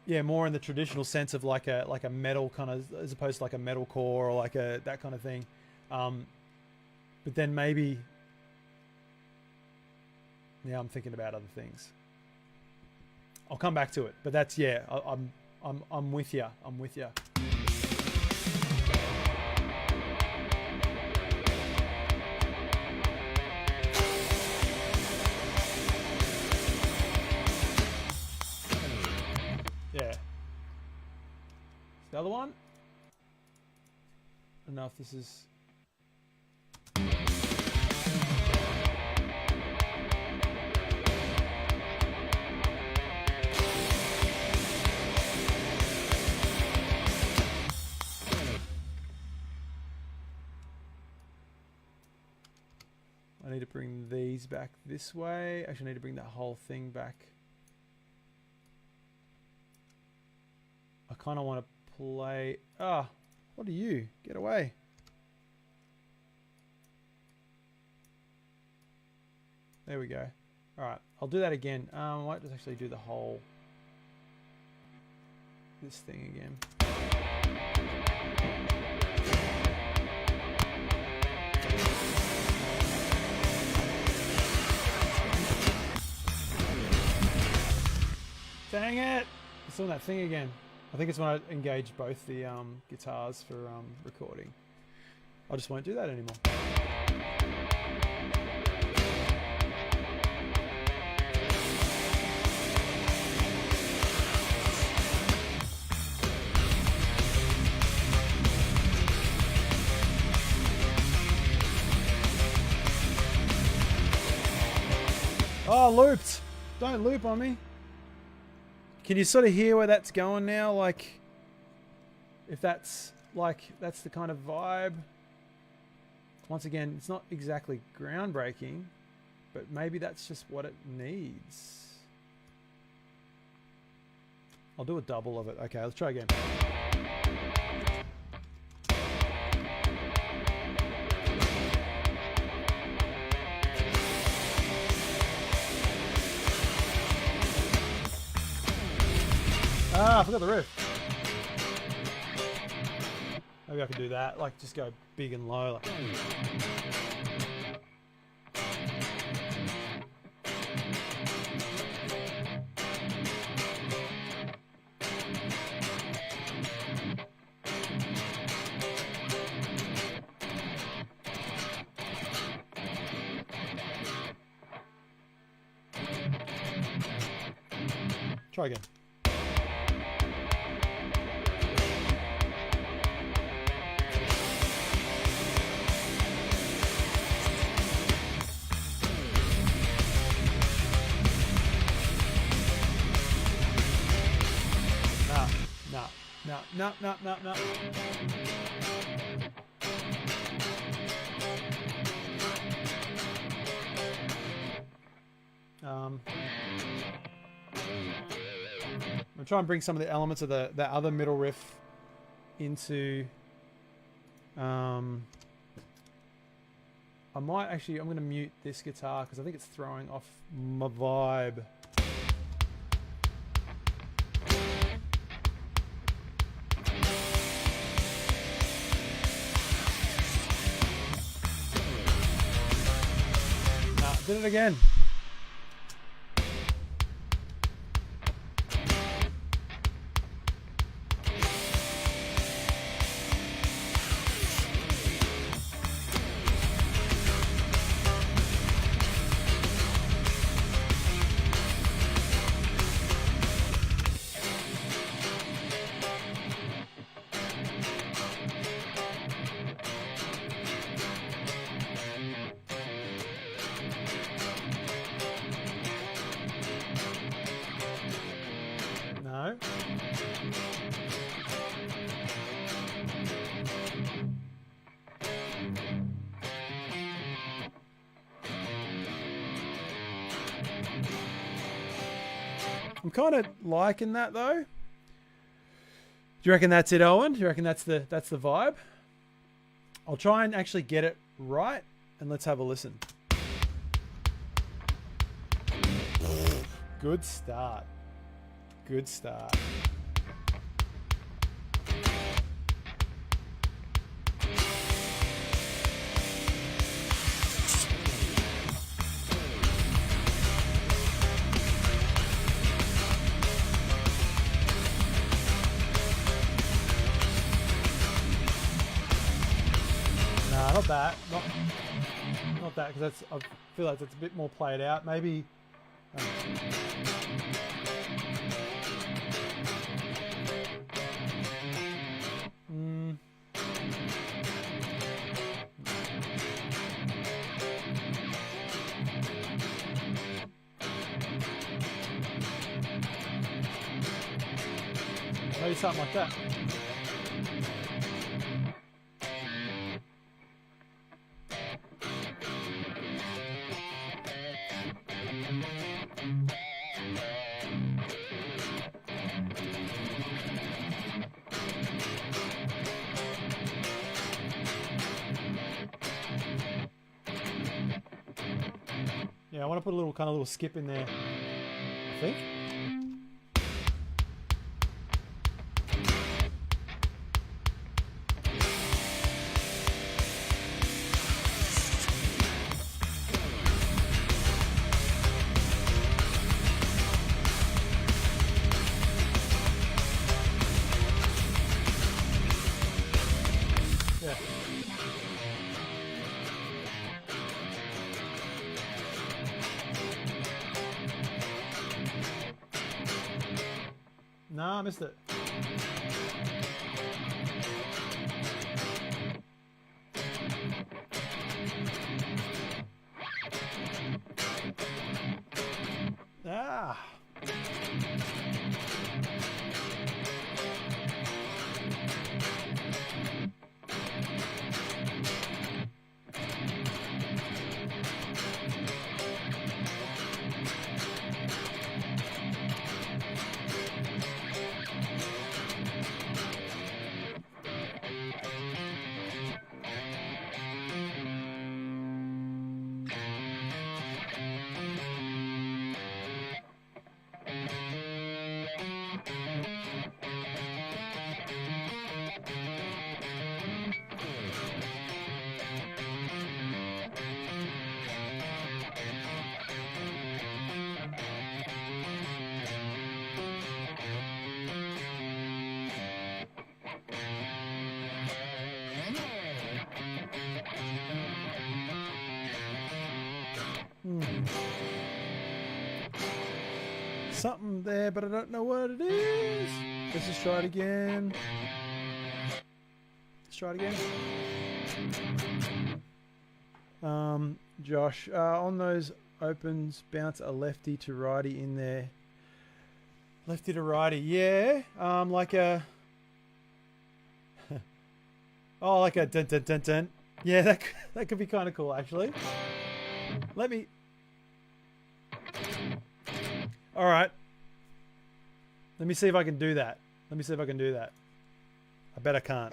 Yeah, more in the traditional sense of like a metal kind of, as opposed to like a metal core or like a that kind of thing. But then maybe, yeah, I'm thinking about other things. I'll come back to it, but that's, yeah, I'm with you. I'm with you. Yeah. The other one? I don't know if this is. I need to bring these back this way. Actually, I need to bring that whole thing back. I kind of want to play. Ah, what are you? Get away. There we go. All right, I'll do that again. I might just actually do the whole this thing again. Dang it! It's doing that thing again. I think it's when I engage both the guitars for recording. I just won't do that anymore. Oh, looped! Don't loop on me. Can you sort of hear where that's going now? Like, if that's like, that's the kind of vibe. Once again, it's not exactly groundbreaking, but maybe that's just what it needs. I'll do a double of it. Okay, let's try again. Ah, I forgot the riff. Maybe I could do that, like just go big and low. Like. Try again. No. I'm trying to bring some of the elements of that other middle riff into. I might actually. I'm going to mute this guitar because I think it's throwing off my vibe. Did it again. I'm kind of liking that though. Do you reckon that's it, Owen? Do you reckon that's the vibe? I'll try and actually get it right, and let's have a listen. Good start. Good start. Nah, not that. Not that, because that's. I feel like that's a bit more played out. Maybe. Maybe something like that. Yeah, I want to put a little kind of little skip in there, I think. Yeah. Nah, I missed it. Ah. Something there, but I don't know what it is. Let's just try it again. Let's try it again. Josh, on those opens, bounce a lefty to righty in there. Lefty to righty, yeah. Like a... oh, like a dun dun dun dun. Yeah, that could be kind of cool, actually. Let me... All right. Let me see if I can do that. Let me see if I can do that. I bet I can't.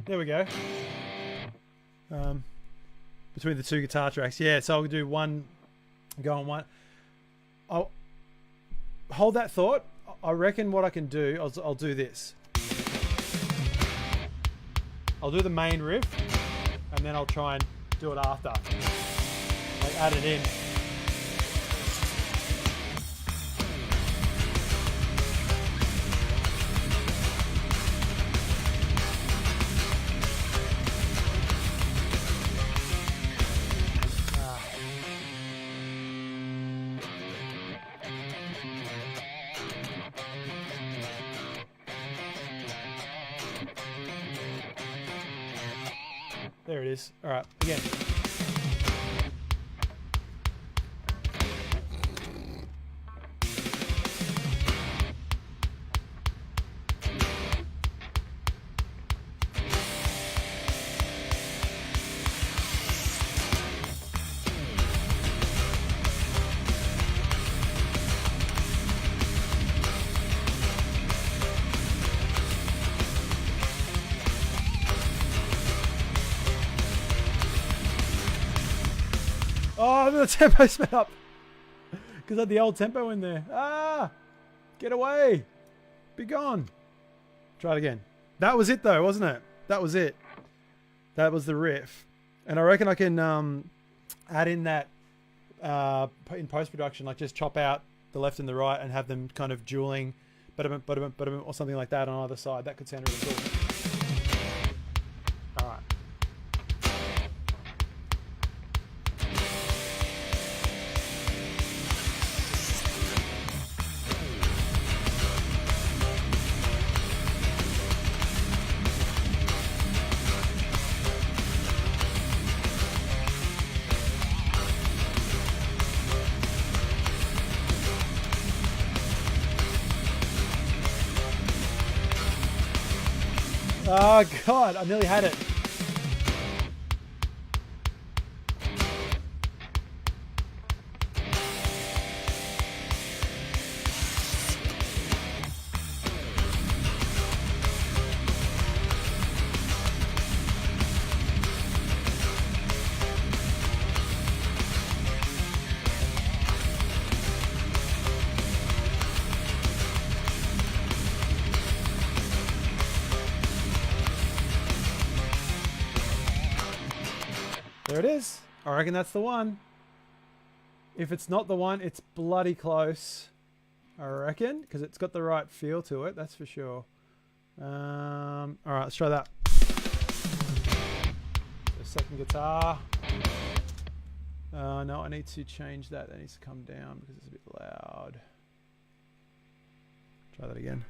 There we go. Between the two guitar tracks. Yeah, so I'll do one, go on one. I'll hold that thought. I reckon what I can do, I'll do this. I'll do the main riff, and then I'll try and do it after. Like add it in. There it is. All right, again. Oh, the tempo sped up because I had the old tempo in there. Ah, get away. Be gone. Try it again. That was it though, wasn't it? That was it. That was the riff. And I reckon I can add in that in post-production, like just chop out the left and the right and have them kind of dueling or something like that on either side. That could sound really cool. All right. Oh God, I nearly had it. There it is. I reckon that's the one. If it's not the one, it's bloody close. I reckon, because it's got the right feel to it, that's for sure. All right, let's try that. The second guitar. No, I need to change that. That needs to come down because it's a bit loud. Try that again.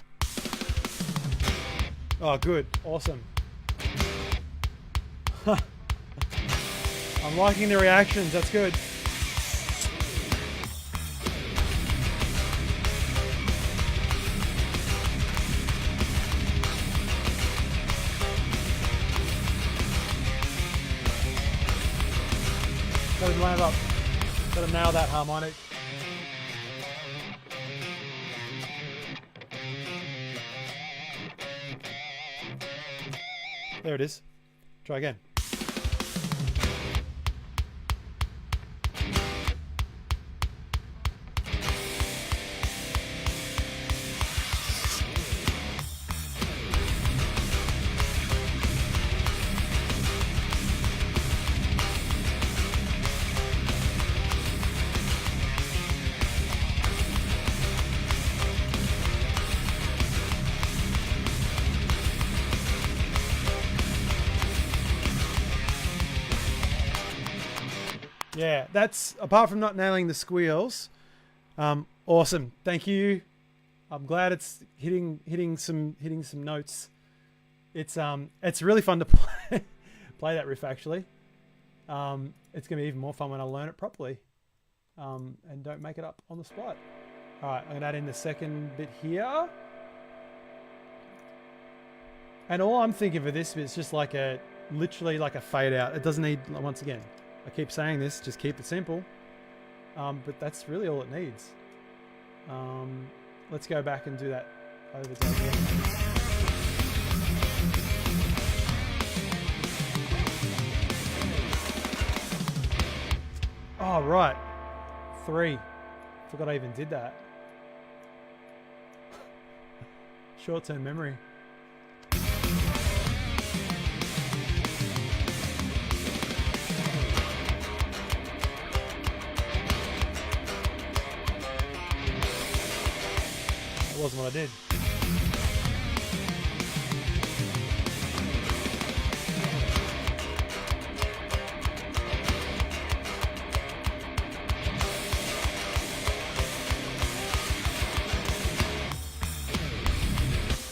Oh, good. Awesome. I'm liking the reactions. That's good. Gotta land up. Gotta nail that harmonic. There it is. Try again. Yeah, that's, apart from not nailing the squeals, awesome. Thank you. I'm glad it's hitting some notes. It's really fun to play that riff actually. It's gonna be even more fun when I learn it properly, and don't make it up on the spot. All right, I'm gonna add in the second bit here, and all I'm thinking for this is just like literally like a fade out. It doesn't need, once again, I keep saying this, just keep it simple. But that's really all it needs. Let's go back and do that overdub again. Oh, right. 3. Forgot I even did that. Short-term memory. That wasn't what I did.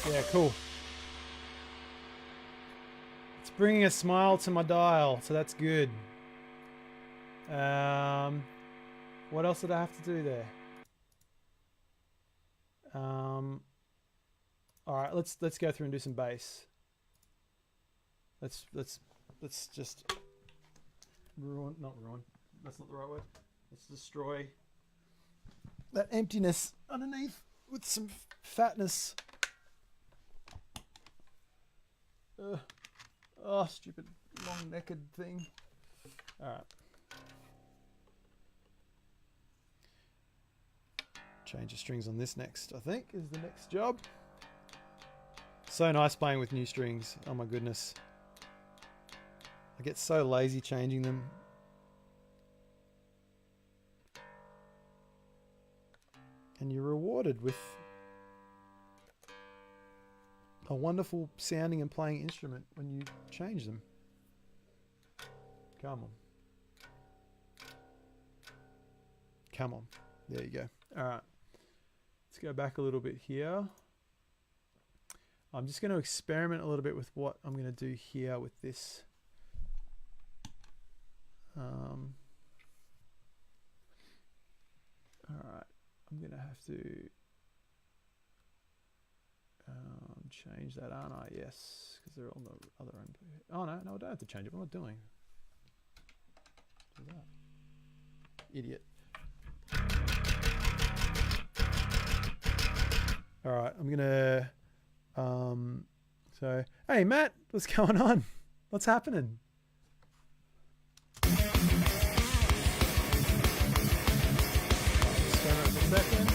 Yeah, cool. It's bringing a smile to my dial, so that's good. What else did I have to do there? All right, let's go through and do some bass. Let's just not ruin. That's not the right word. Let's destroy that emptiness underneath with some fatness. Oh, stupid long-necked thing. All right. Change the strings on this next, I think, is the next job. So nice playing with new strings. Oh my goodness. I get so lazy changing them. And you're rewarded with a wonderful sounding and playing instrument when you change them. Come on. Come on. There you go. All right. Let's go back a little bit here. I'm just going to experiment a little bit with what I'm going to do here with this. All right. I'm going to have to change that, aren't I? Yes, because they're on the other end. Oh, no, I don't have to change it. What am I doing? Do that. Idiot. All right, I'm gonna. So, hey, Matt, what's going on? What's happening? Experiment for a second.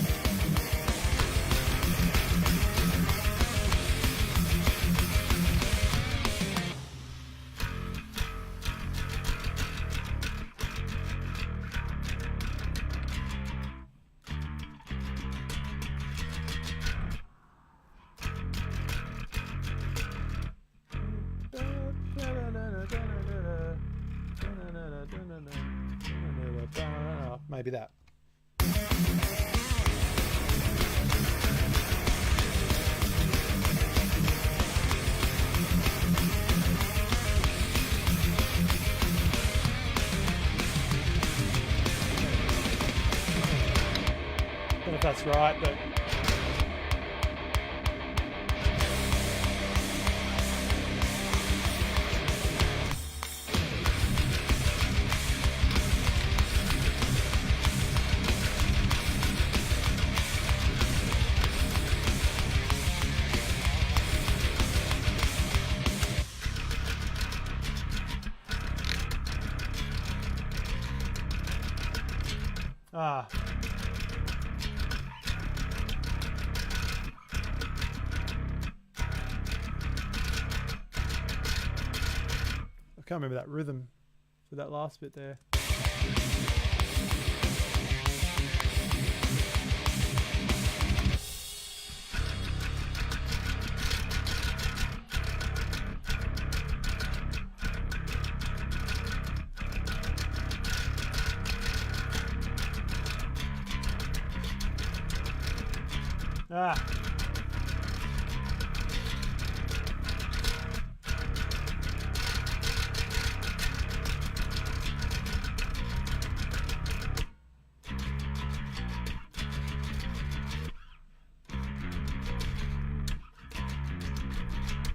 Maybe that. I don't know if that's right, but I can't remember that rhythm for that last bit there.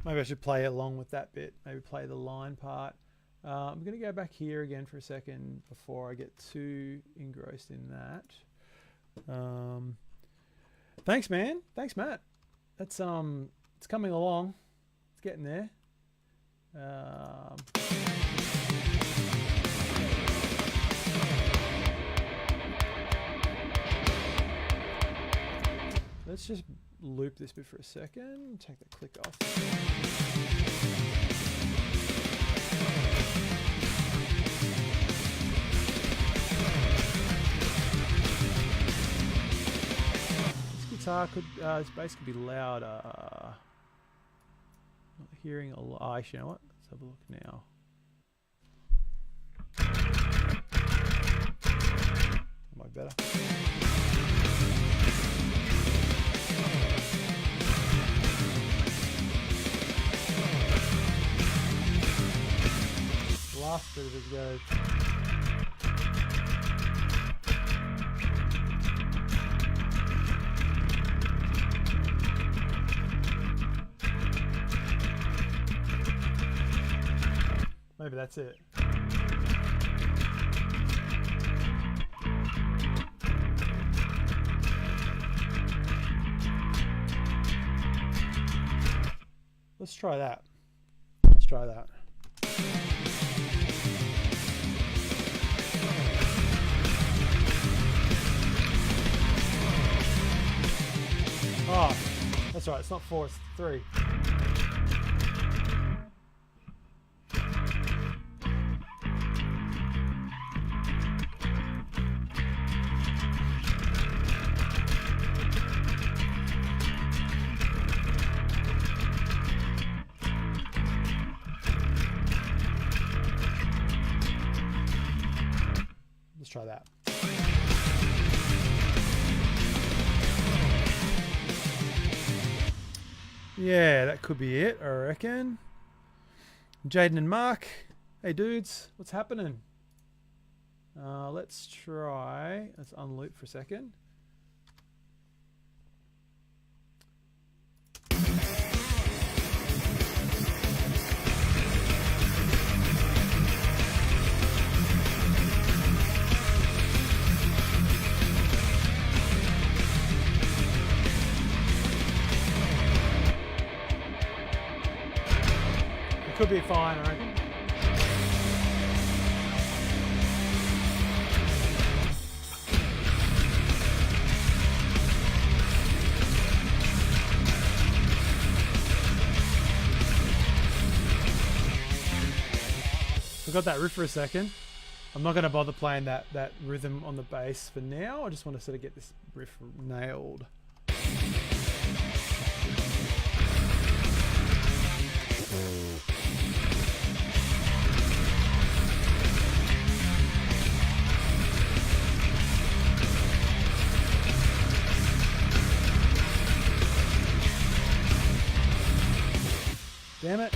Maybe I should play along with that bit. Maybe play the line part. I'm going to go back here again for a second before I get too engrossed in that. Thanks, man. Thanks, Matt. That's it's coming along. It's getting there. Let's just loop this bit for a second. Take that click off. This guitar could, this bass could be louder. Not hearing a lot. Actually, you know what? Let's have a look now. Am I better? Last bit of it goes. Maybe that's it. Let's try that. Let's try that. Oh, that's right. It's not 4, it's 3. Let's try that. Yeah, that could be it, I reckon. Jaden and Mark. Hey dudes, what's happening? Let's try, let's unloop for a second. Could be fine, I reckon. Forgot that riff for a second. I'm not going to bother playing that rhythm on the bass for now. I just want to sort of get this riff nailed. Damn it.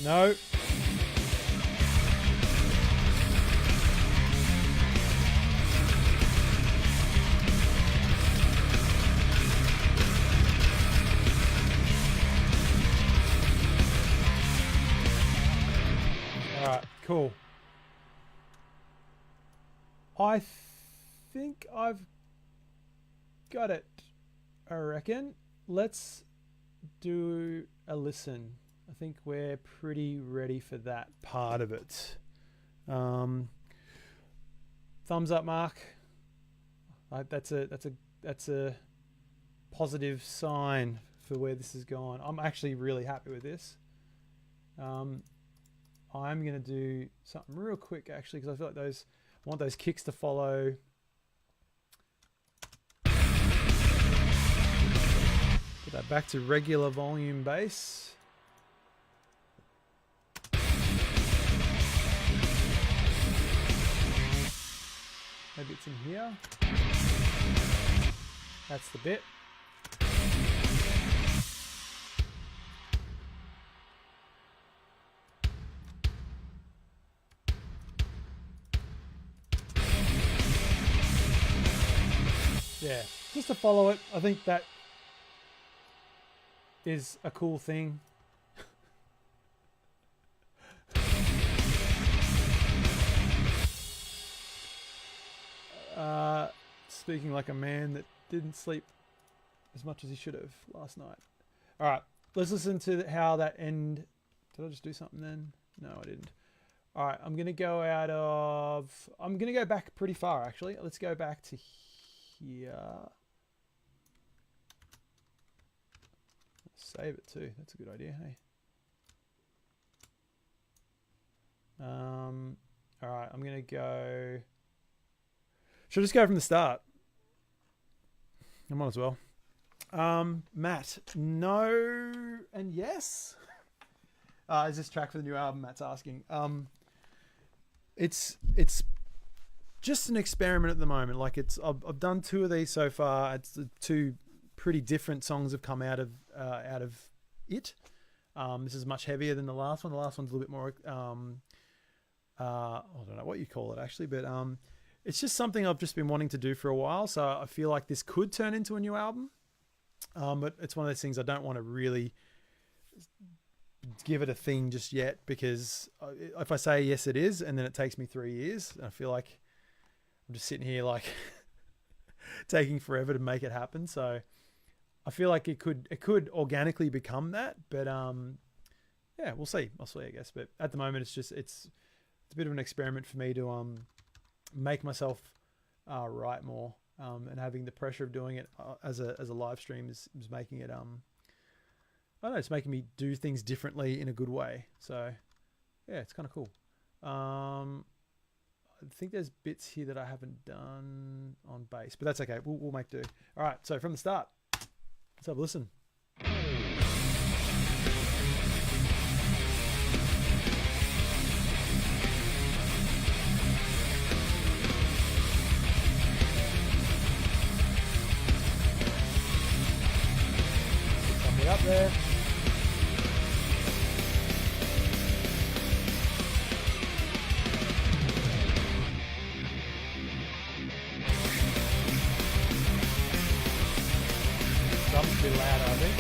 No. All right, cool. I think I've got it, I reckon. Let's do a listen. I think we're pretty ready for that part of it. Thumbs up, Mark. That's a positive sign for where this is going. I'm actually really happy with this. I'm going to do something real quick, actually, because I feel like I want those kicks to follow. Put that back to regular volume bass. Maybe it's in here. That's the bit. Yeah, just to follow it. I think that is a cool thing. Speaking like a man that didn't sleep as much as he should have last night. All right, let's listen to how that end Did I just do something then? No, I didn't. All right, I'm going to go back pretty far, actually. Let's go back to here. Save it too. That's a good idea, hey? All right, I'm going to go... Should I just go from the start? I might as well. Matt, no and yes. Is this track for the new album? Matt's asking. It's just an experiment at the moment. Like I've done 2 of these so far. It's 2 pretty different songs have come out of it. This is much heavier than the last one. The last one's a little bit more. I don't know what you call it actually, but it's just something I've just been wanting to do for a while. So I feel like this could turn into a new album. But it's one of those things I don't want to really give it a thing just yet, because if I say yes it is and then it takes me 3 years, I feel like I'm just sitting here like taking forever to make it happen. So I feel like it could organically become that, but yeah, we'll see. I'll see, I guess. But at the moment it's a bit of an experiment for me to make myself write more, and having the pressure of doing it as a live stream is making it I don't know, it's making me do things differently in a good way. So yeah, it's kind of cool. I think there's bits here that I haven't done on bass, but that's okay. We'll make do. All right, so from the start, let's have a listen. Put me up there. Drums a bit louder, I think.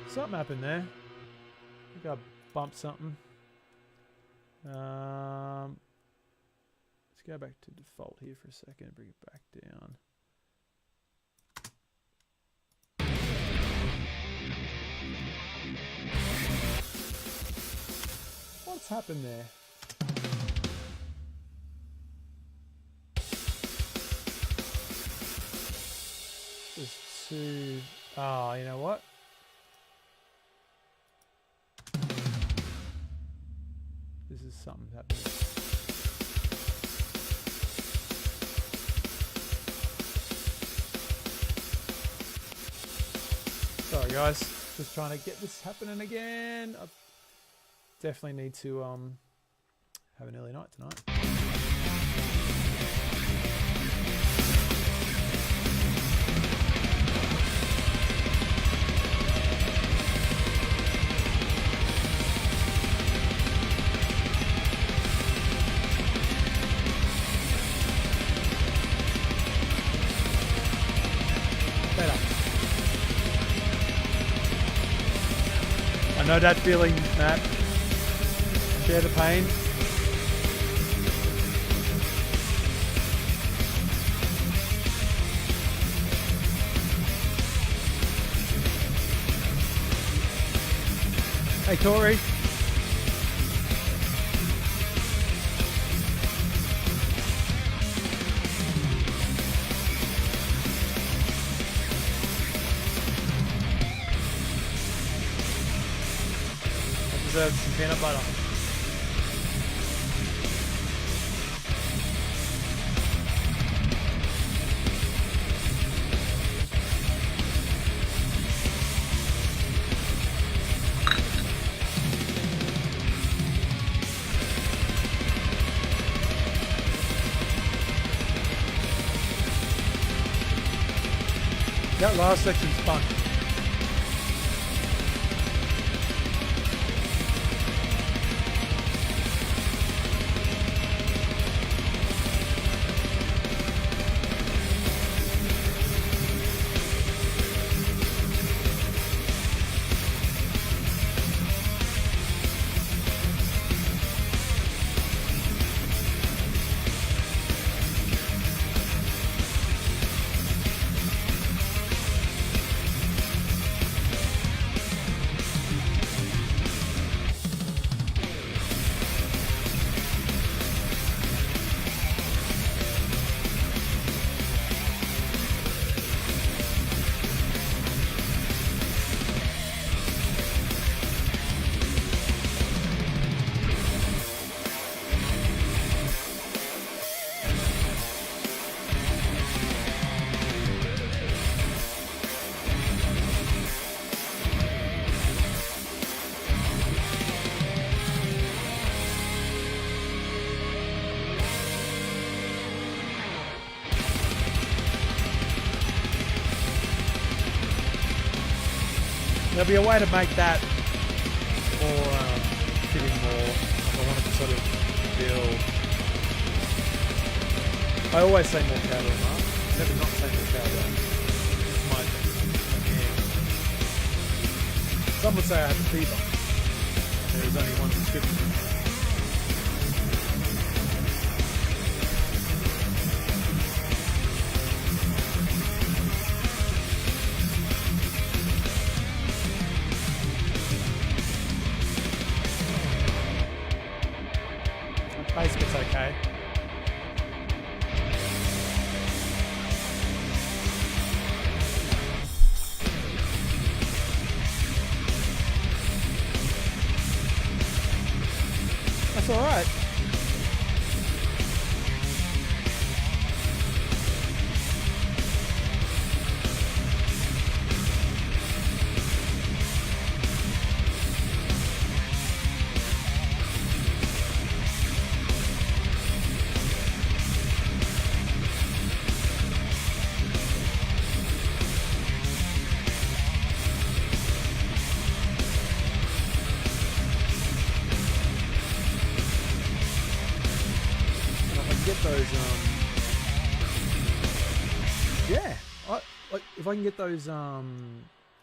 Something happened there. I think I bumped something. Let's go back to default here for a second and bring it back down. What's happened there? There's 2. Oh, you know what? This is something happening. Sorry guys, just trying to get this happening again. I definitely need to have an early night tonight. I know that feeling, Matt. Share the pain. Hey, Tori. Deserves some peanut butter. That last section's fun. There'll be a way to make that more fit in more. Like I want it to sort of feel. I always say more cowbell, Mark. Never not say more cowbell. It's my thing. Yeah. Some would say I have a fever. There is only one description. Bass bit's okay. That's all right. If I can get those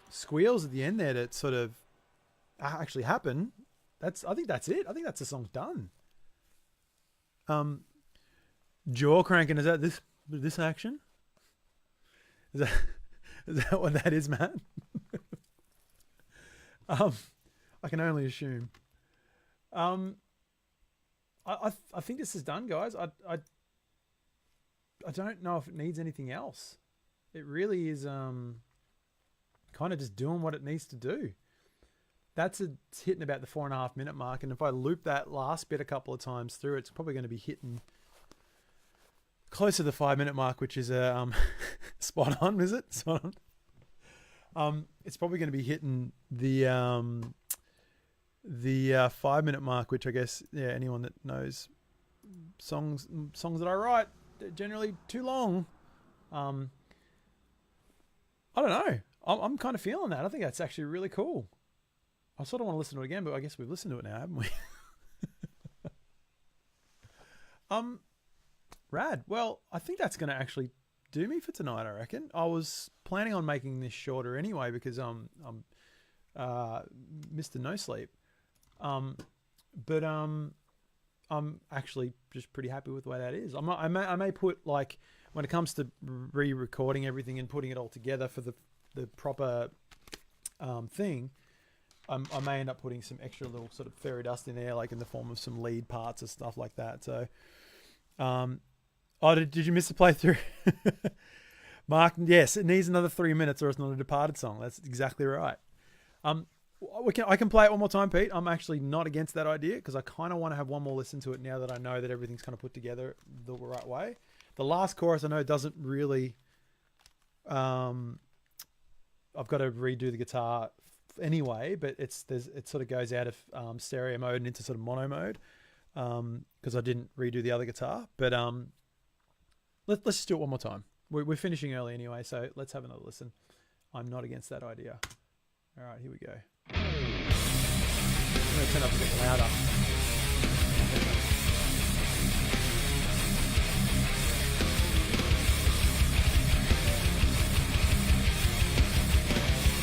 squeals at the end there to sort of actually happen, I think that's it. I think that's the song's done. Jaw cranking, is that this action? Is that what that is, Matt? I can only assume. I think this is done, guys. I don't know if it needs anything else. It really is kind of just doing what it needs to do. It's hitting about the 4.5 minute mark, and if I loop that last bit a couple of times through, it's probably going to be hitting close to the 5 minute mark, which is spot on, is it? Spot on. It's probably going to be hitting the 5 minute mark, which I guess anyone that knows songs that I write, they're generally too long. I don't know. I'm kind of feeling that. I think that's actually really cool. I sort of want to listen to it again, but I guess we've listened to it now, haven't we? Rad. Well, I think that's going to actually do me for tonight, I reckon. I was planning on making this shorter anyway because I'm Mr. No Sleep. But I'm actually just pretty happy with the way that is. I may put, like, when it comes to re-recording everything and putting it all together for the proper thing, I may end up putting some extra little sort of fairy dust in there, like in the form of some lead parts and stuff like that. So, did you miss the playthrough? Mark, yes, it needs another 3 minutes or it's not a Departed song. That's exactly right. I can play it one more time, Pete. I'm actually not against that idea because I kind of want to have one more listen to it now that I know that everything's kind of put together the right way. The last chorus I know doesn't really. I've got to redo the guitar anyway, but it sort of goes out of stereo mode and into sort of mono mode because I didn't redo the other guitar. But let's just do it one more time. We're finishing early anyway, so let's have another listen. I'm not against that idea. All right, here we go. I'm going to turn up a bit louder.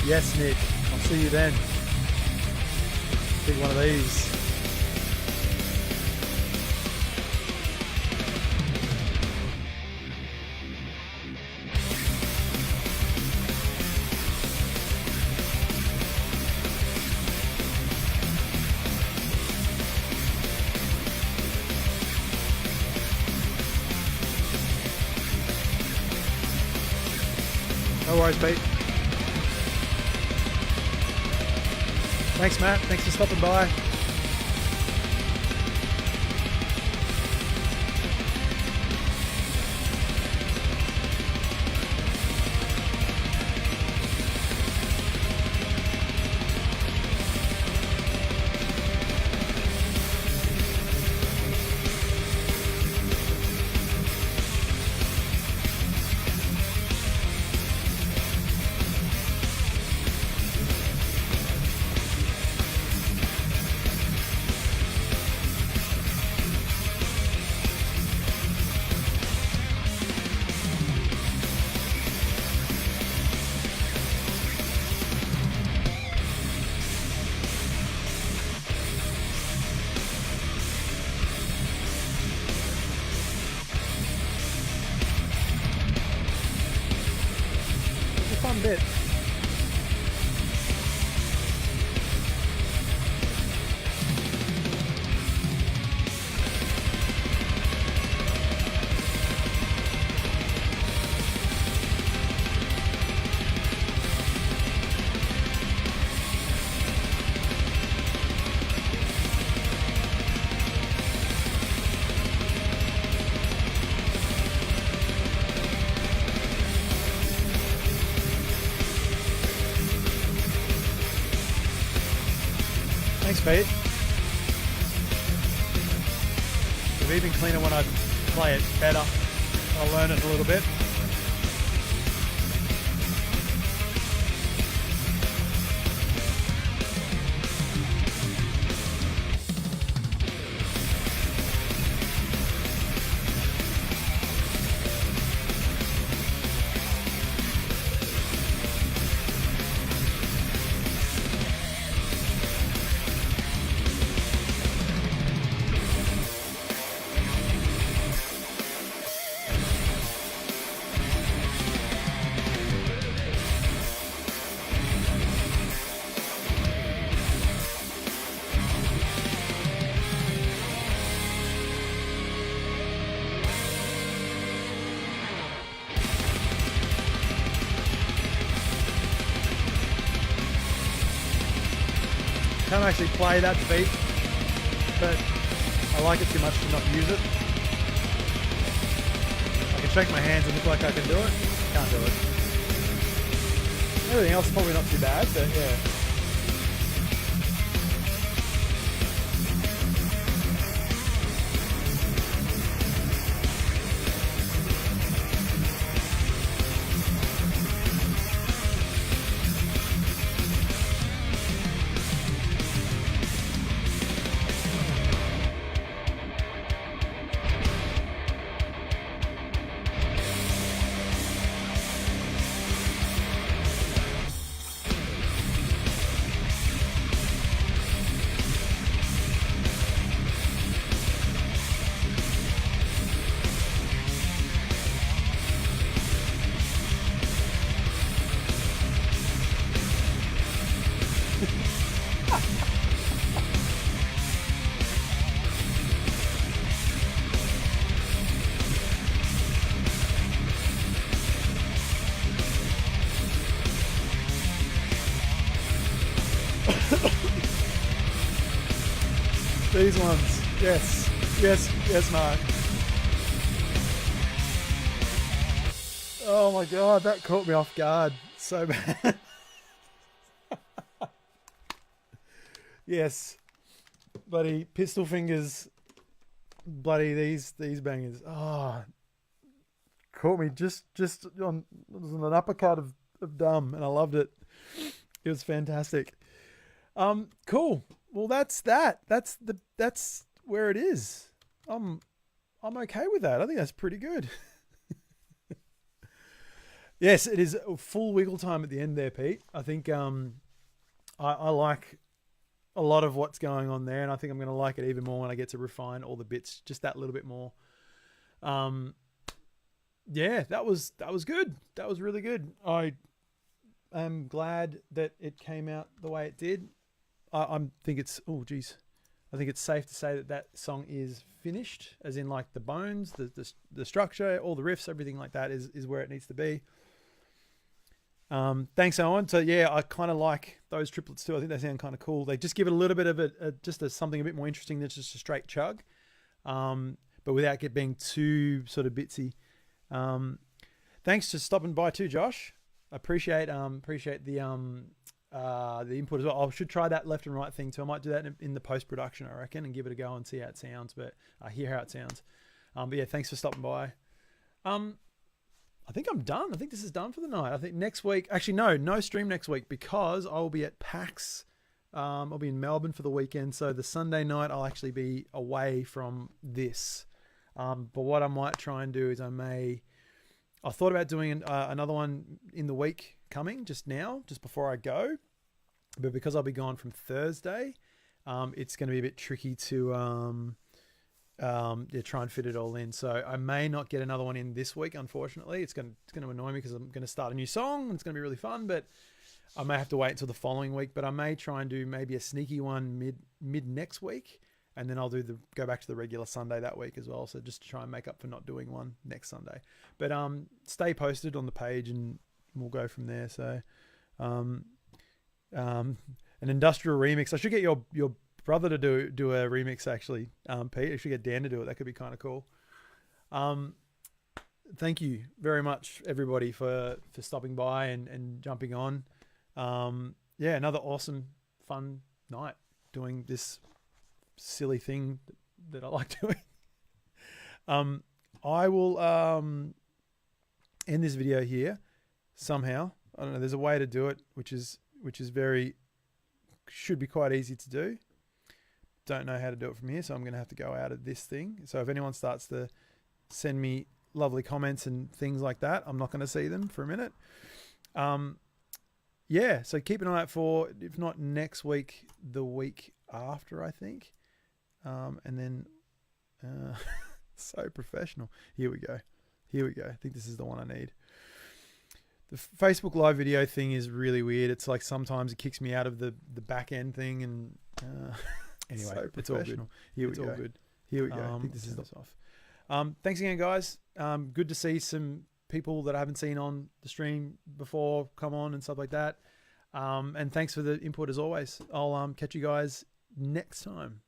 Yes, Nick. I'll see you then. Pick one of these. No worries, Pete. Thanks, Matt. Thanks for stopping by. fun bit. Thanks, Pete. It'll be even cleaner when I play it better. I'll learn it a little bit. Can't actually play that beat, but I like it too much to not use it. I can shake my hands and look like I can do it. Can't do it. Everything else is probably not too bad, but yeah. These ones, yes, yes, yes, Mark. Oh my God, that caught me off guard so bad. Yes, bloody pistol fingers, bloody these bangers. Oh, caught me just on, it was an uppercut of dumb, and I loved it. It was fantastic. Cool. Well, that's that. That's where it is. I'm okay with that. I think that's pretty good. Yes, it is full wiggle time at the end there, Pete. I think I like a lot of what's going on there, and I think I'm going to like it even more when I get to refine all the bits just that little bit more. Yeah, that was good. That was really good. I am glad that it came out the way it did. I think it's, oh geez, I think it's safe to say that song is finished, as in like the bones, the structure, all the riffs, everything like that is where it needs to be. Thanks, Owen. So yeah, I kind of like those triplets too. I think they sound kind of cool. They just give it a little bit of something a bit more interesting than just a straight chug, but without it being too sort of bitsy. Thanks for stopping by too, Josh. Appreciate the input as well. I should try that left and right thing too. I might do that in the post-production, I reckon, and give it a go and see how it sounds, but hear how it sounds. But yeah, thanks for stopping by. I think I'm done. I think this is done for the night. I think next week, actually no stream next week because I will be at PAX. I'll be in Melbourne for the weekend. So the Sunday night, I'll actually be away from this. But what I might try and do is I thought about doing another one in the week coming just before I go. But because I'll be gone from Thursday, it's going to be a bit tricky to yeah, try and fit it all in. So I may not get another one in this week, unfortunately. It's going to annoy me because I'm going to start a new song and it's going to be really fun, but I may have to wait until the following week. But I may try and do maybe a sneaky one mid next week, and then I'll go back to the regular Sunday that week as well. So just to try and make up for not doing one next Sunday. But stay posted on the page and we'll go from there. So an industrial remix. I should get your brother to do a remix, actually. Pete, I should get Dan to do it. That could be kind of cool. Thank you very much, everybody, for stopping by and jumping on. Yeah, another awesome, fun night doing this silly thing that I like doing. I will end this video here somehow. I don't know. There's a way to do it, which is should be quite easy to do. Don't know how to do it from here, so I'm going to have to go out of this thing. So if anyone starts to send me lovely comments and things like that, I'm not going to see them for a minute. Yeah, so keep an eye out for, if not next week, the week after, I think. And then, so professional. Here we go. I think this is the one I need. The Facebook live video thing is really weird. It's like sometimes it kicks me out of the back end thing, and anyway, so it's all good. Here we go. Here we go. I think this is this off. Thanks again, guys. Good to see some people that I haven't seen on the stream before come on and stuff like that. And thanks for the input as always. I'll catch you guys next time.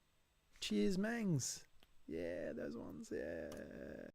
Cheers, mangs. Yeah, those ones. Yeah.